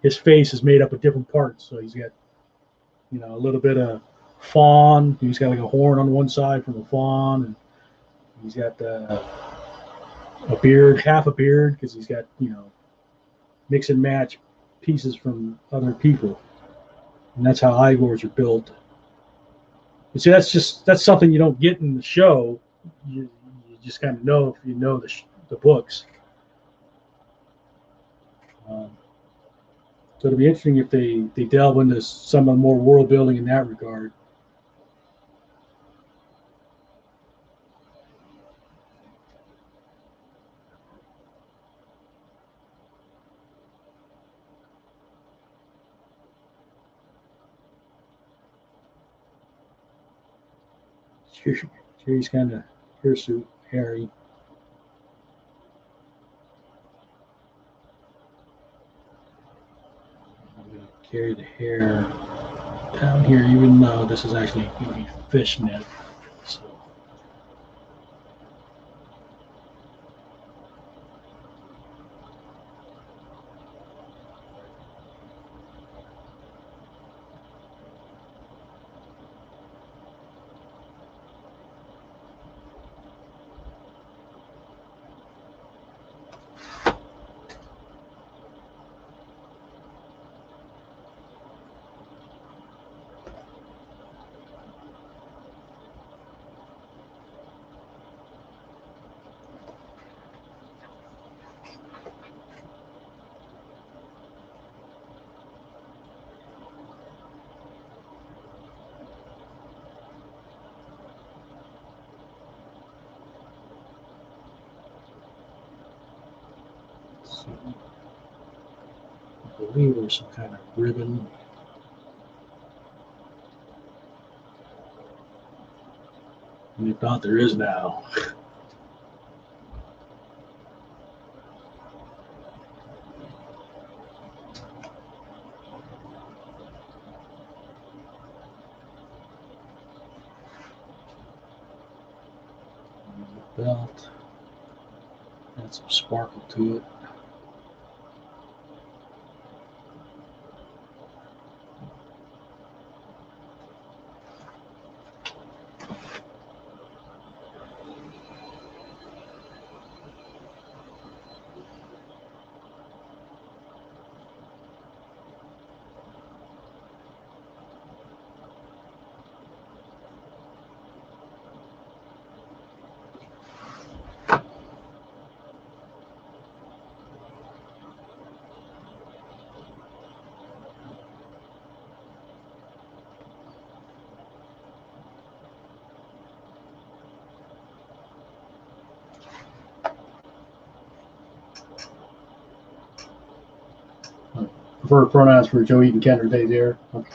his face is made up of different parts. So he's got a little bit of fawn. He's got like a horn on one side from a fawn, and he's got a beard, half a beard, because he's got mix and match pieces from other people, and that's how Igors are built. You see, that's something you don't get in the show. You just kind of know if you know the books. So it'll be interesting if they delve into some of the more world building in that regard. He's kind of hirsute, hairy. I'm going to carry the hair down here, even though this is actually going to be fishnet. So. I believe there's some kind of ribbon. And if not, there is now. Belt. Add some sparkle to it. preferred pronouns for Joe Eaton Ken, are they there? Okay.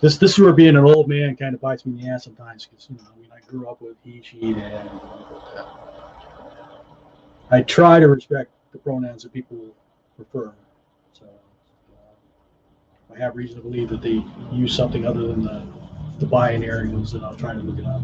This is where being an old man kind of bites me in the ass sometimes, because I mean, I grew up with he, she, and I try to respect the pronouns that people prefer. So I have reason to believe that they use something other than the binaries, and I'll try to look it up.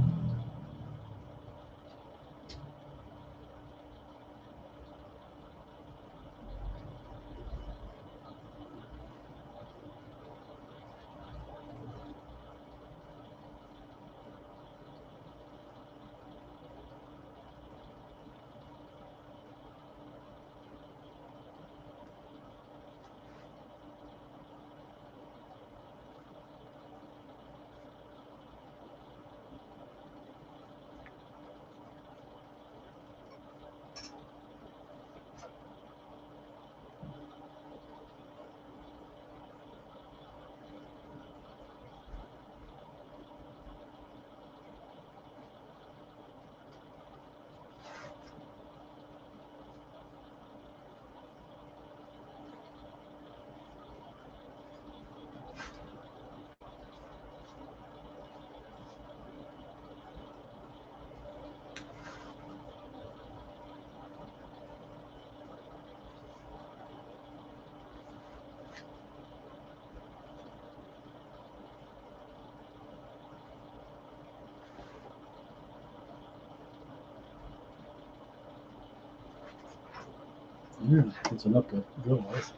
Yeah, that's enough to go with.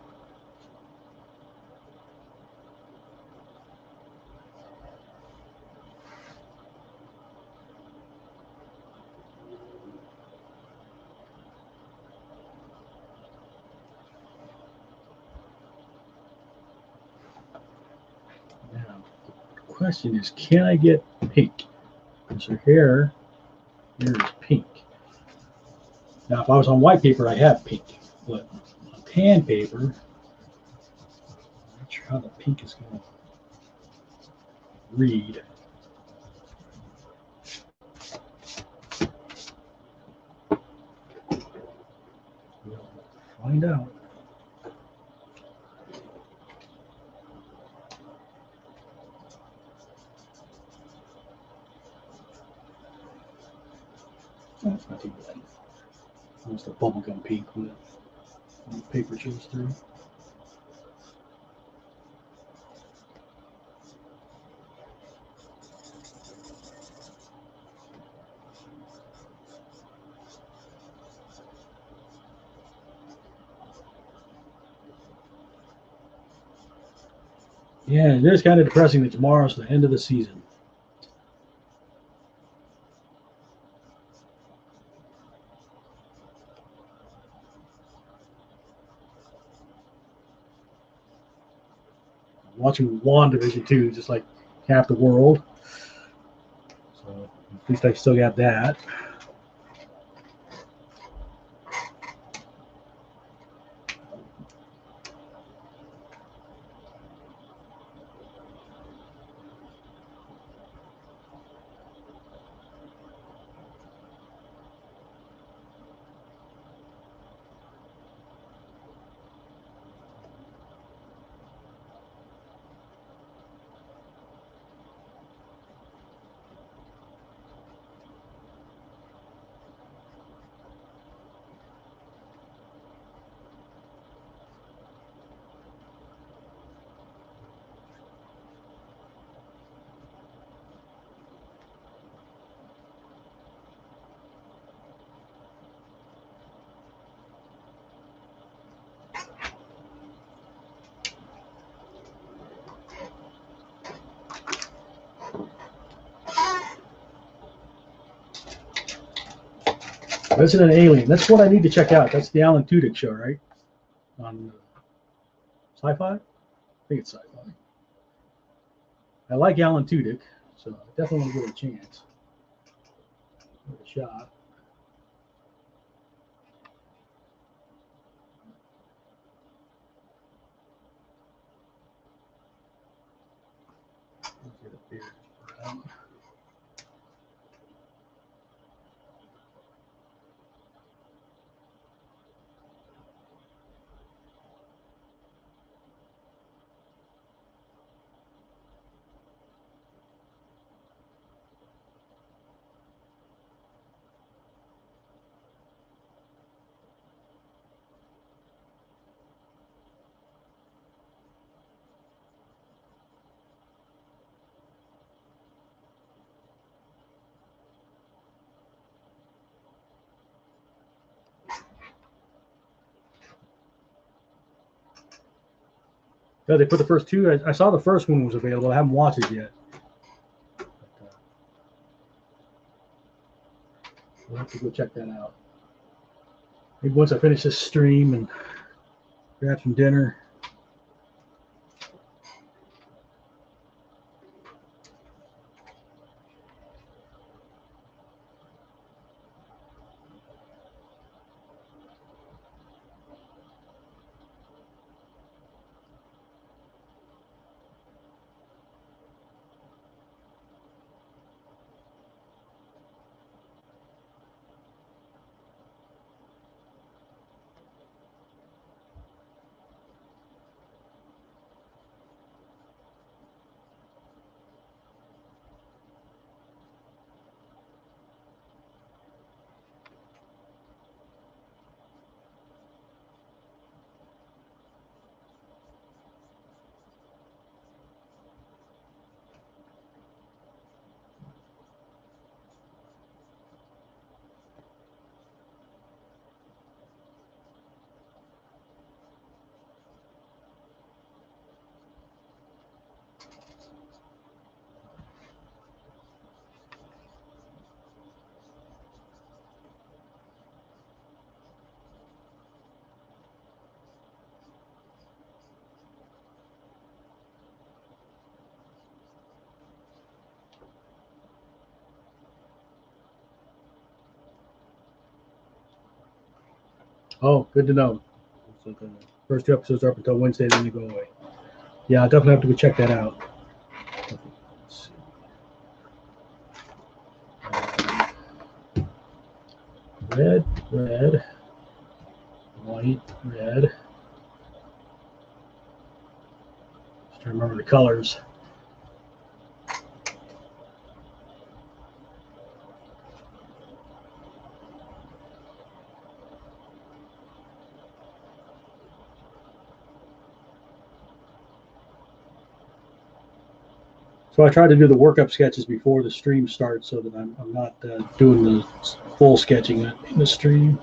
Now, the question is, can I get pink? Because her hair here is pink. Now, if I was on white paper, I have pink, but on tan paper, I'm not sure how the pink is going to read. We'll find out. That's not too bad. Almost a bubblegum pink when the paper shows through. Yeah, it is kind of depressing that tomorrow's the end of the season. I'm watching WandaVision too, just like half the world. So at least I still got that. Resident Alien. That's what I need to check out. That's the Alan Tudyk show, right? On Sci-Fi? I think it's Sci-Fi. I like Alan Tudyk, so I definitely want to give it a chance. Give it a shot. Get a beer. Yeah, they put the first two. I saw the first one was available. I haven't watched it yet. But, we'll have to go check that out. Maybe once I finish this stream and grab some dinner. Oh, good to know. So the first two episodes are up until Wednesday, then you go away. Yeah, I definitely have to go check that out. Let's see. Red, red, white, red. Just trying to remember the colors. So I try to do the workup sketches before the stream starts so that I'm not doing the full sketching in the stream.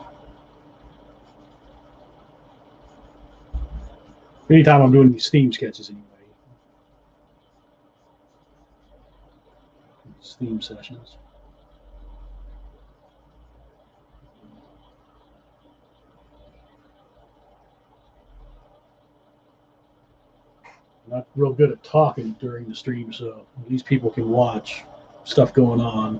Anytime I'm doing these Steam sketches anyway. Steam sessions. I'm not real good at talking during the stream, so these people can watch stuff going on.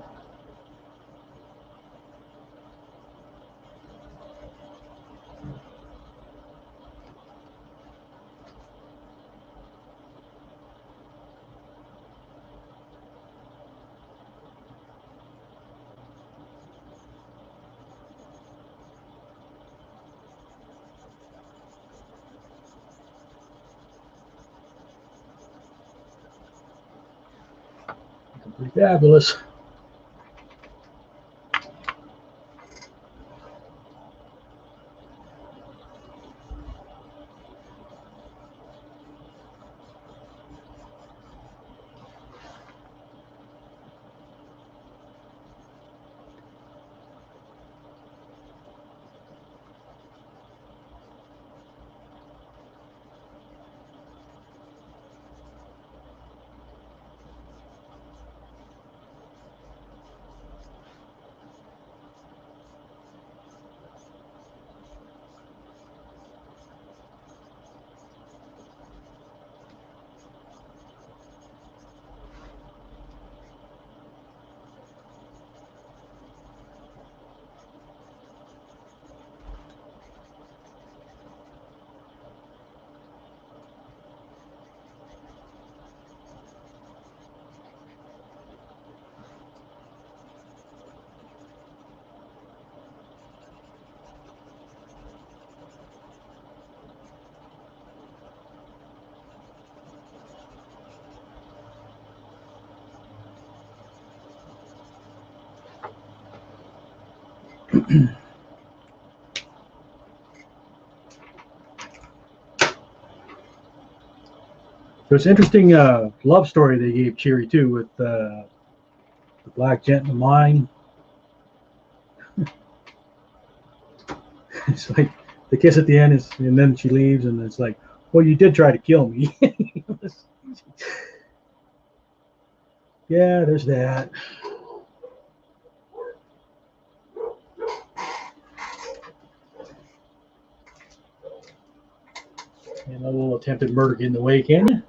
Pretty fabulous. So it's an interesting love story they gave Cheery too with the black gent in the mine. It's like the kiss at the end is, and then she leaves, and it's like, Well, you did try to kill me. Yeah, there's that. And a little attempted murder get in the way, can you?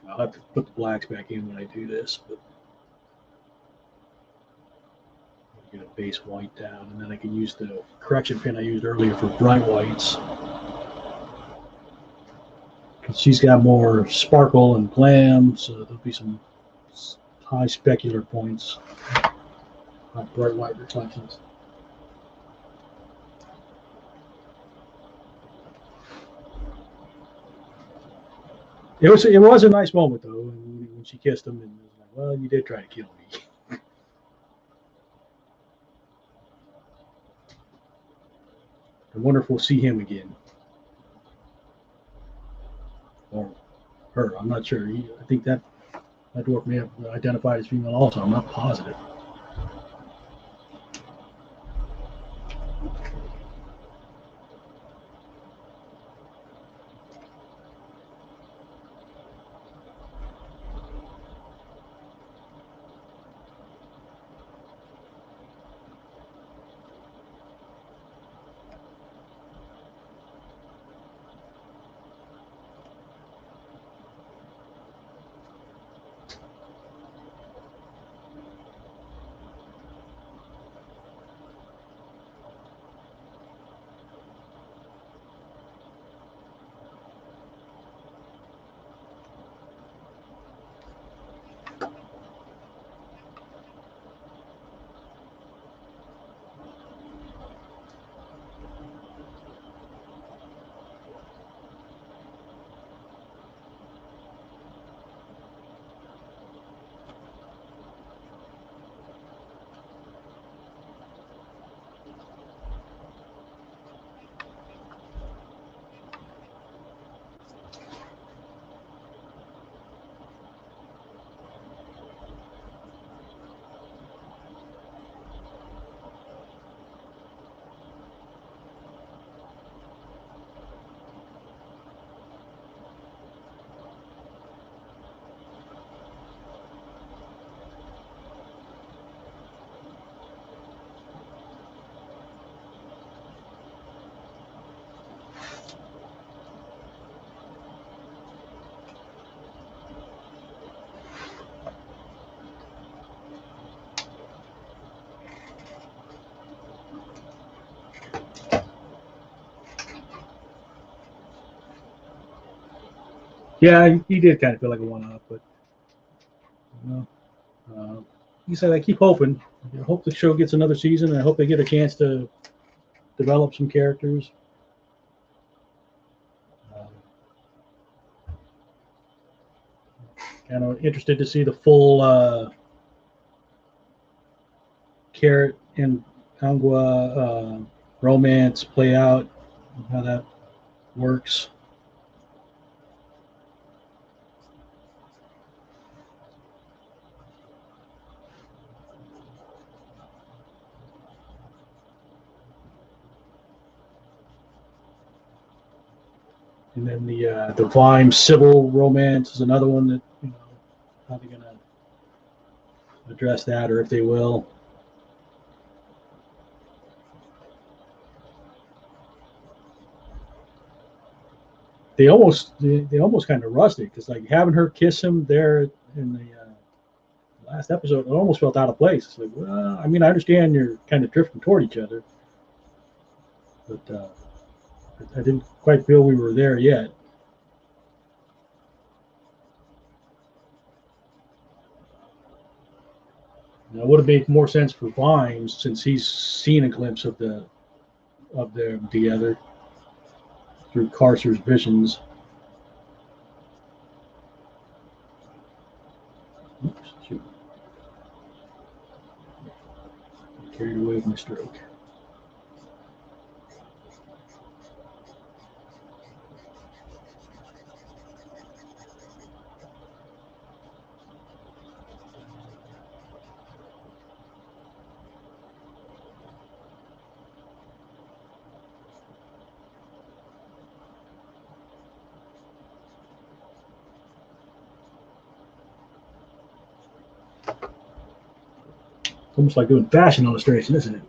I'll have to put the blacks back in when I do this, but get a base white down, and then I can use the correction pin I used earlier for bright whites. Because she's got more sparkle and glam, so there'll be some high specular points, bright white reflections. It was a nice moment though when she kissed him, and was like, well, you did try to kill me. I wonder if we'll see him again, or her. I'm not sure. I think that dwarf may have identified as female also. I'm not positive. Yeah, he did kind of feel like a one-off, but you know, he said, I keep hoping. I hope the show gets another season, and I hope they get a chance to develop some characters. Kind of interested to see the full Carrot and Angua romance play out, how that works. And then the Vime Sybil romance is another one that, you know, how they're gonna address that, or if they will. They almost kind of rushed it, because like having her kiss him there in the last episode, it almost felt out of place. It's like, well, I mean, I understand you're kind of drifting toward each other, but I didn't quite feel we were there yet. You know, it would have made more sense for Vimes, since he's seen a glimpse of them together through Carcer's visions. Oops. Carried away with my stroke. It's almost like doing fashion illustration, isn't it?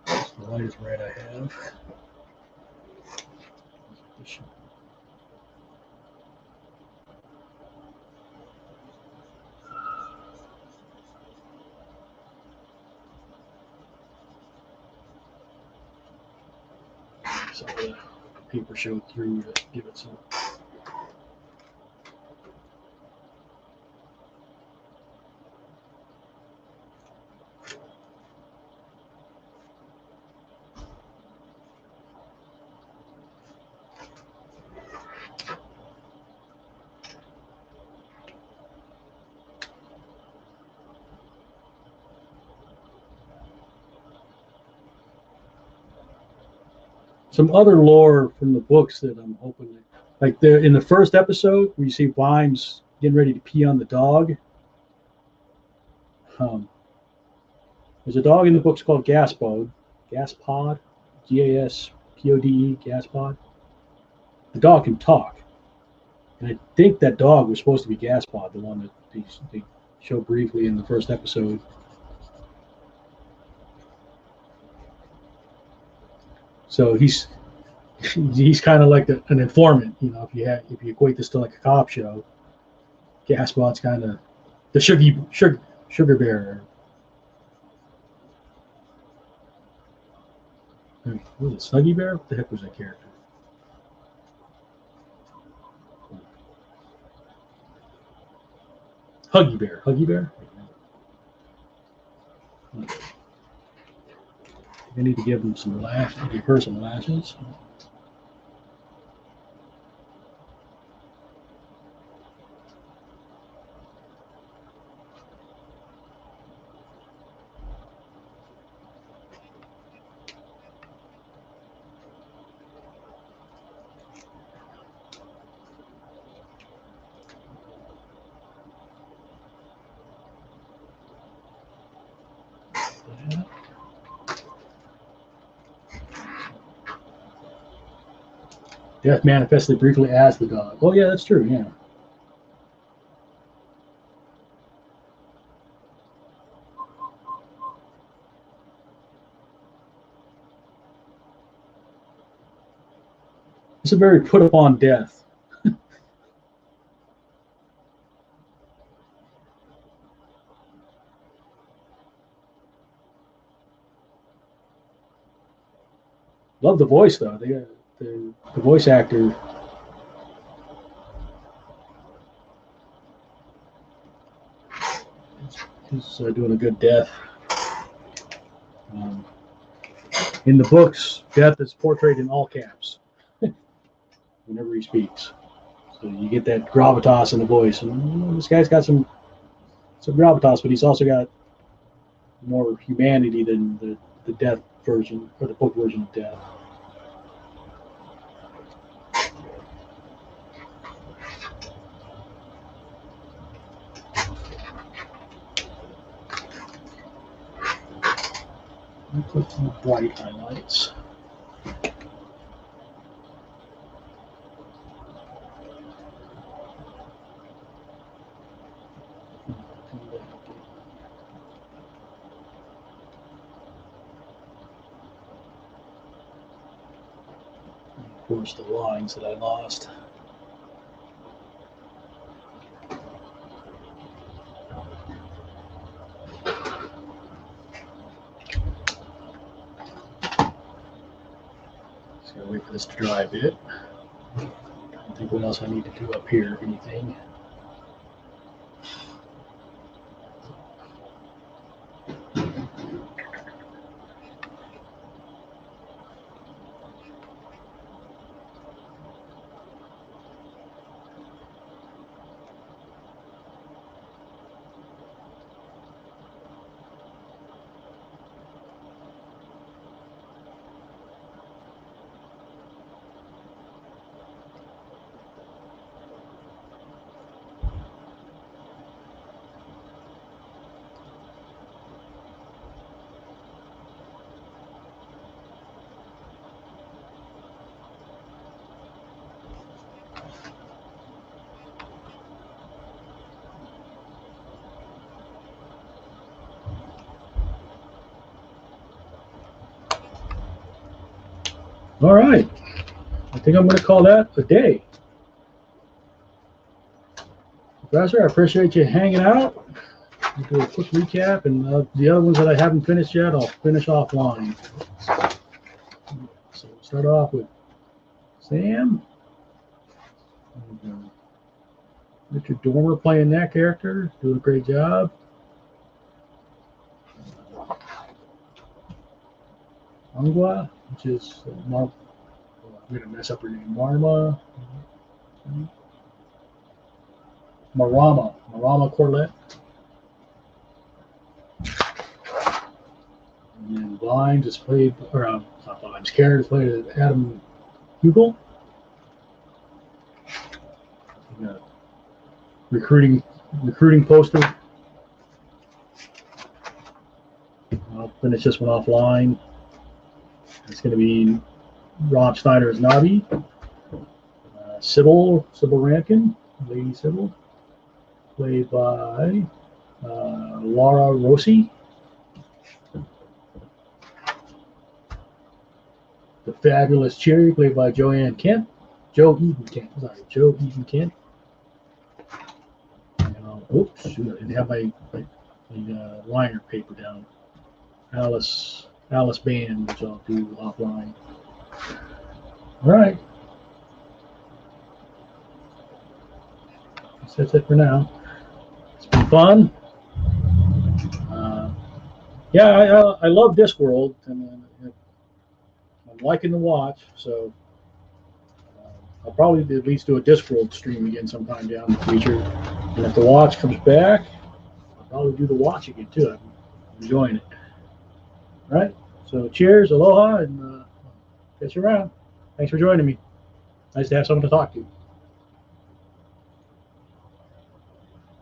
That's the lightest red I have. So the paper showed through to give it some. Some other lore from the books that I'm hoping, like in the first episode, where you see Vimes getting ready to pee on the dog. There's a dog in the books called Gaspod, Gaspode, Gaspod. The dog can talk, and I think that dog was supposed to be Gaspod, the one that they showed briefly in the first episode. So he's kind of like an informant, you know. If you equate this to like a cop show, Gaspod's kind of the sugar bearer. Was it Snuggy Bear? What the heck was that character? Huggy Bear. I need to give him some give her some lashes. Death manifested briefly as the dog. Oh yeah, that's true. Yeah. It's a very put upon death. Love the voice though. The voice actor. He's doing a good death. In the books, death is portrayed in all caps whenever he speaks. So you get that gravitas in the voice. And this guy's got some gravitas, but he's also got more humanity than the death version or the book version of death. I'll put some bright highlights. Of course, the lines that I lost. Just gotta wait for this to dry a bit. I don't think what else I need to do up here, if anything. All right. I think I'm going to call that a day. Professor, I appreciate you hanging out. We'll do a quick recap, and the other ones that I haven't finished yet, I'll finish offline. So we'll start off with Sam. Richard Dormer playing that character, doing a great job. Angua, which is I'm going to mess up her name. Marama Corlett. And then Blind is played, or not Blind, Karen is played Adam Hugel. Recruiting poster. I'll finish this one offline. It's going to be Rob Schneider as Navi. Sybil Rankin, Lady Sybil, played by Laura Rossi. The Fabulous Cherry, played by Joe Eden Kent. Oops, shoot, I didn't have my liner paper down. Alice Band, which I'll do offline. All right. That's it for now. It's been fun. Yeah, I love Discworld, and I'm liking the watch, so I'll probably at least do a Discworld stream again sometime down in the future. And if the watch comes back, I'll probably do the watch again too. I'm enjoying it. All right. So cheers, aloha, and catch you around. Thanks for joining me. Nice to have someone to talk to.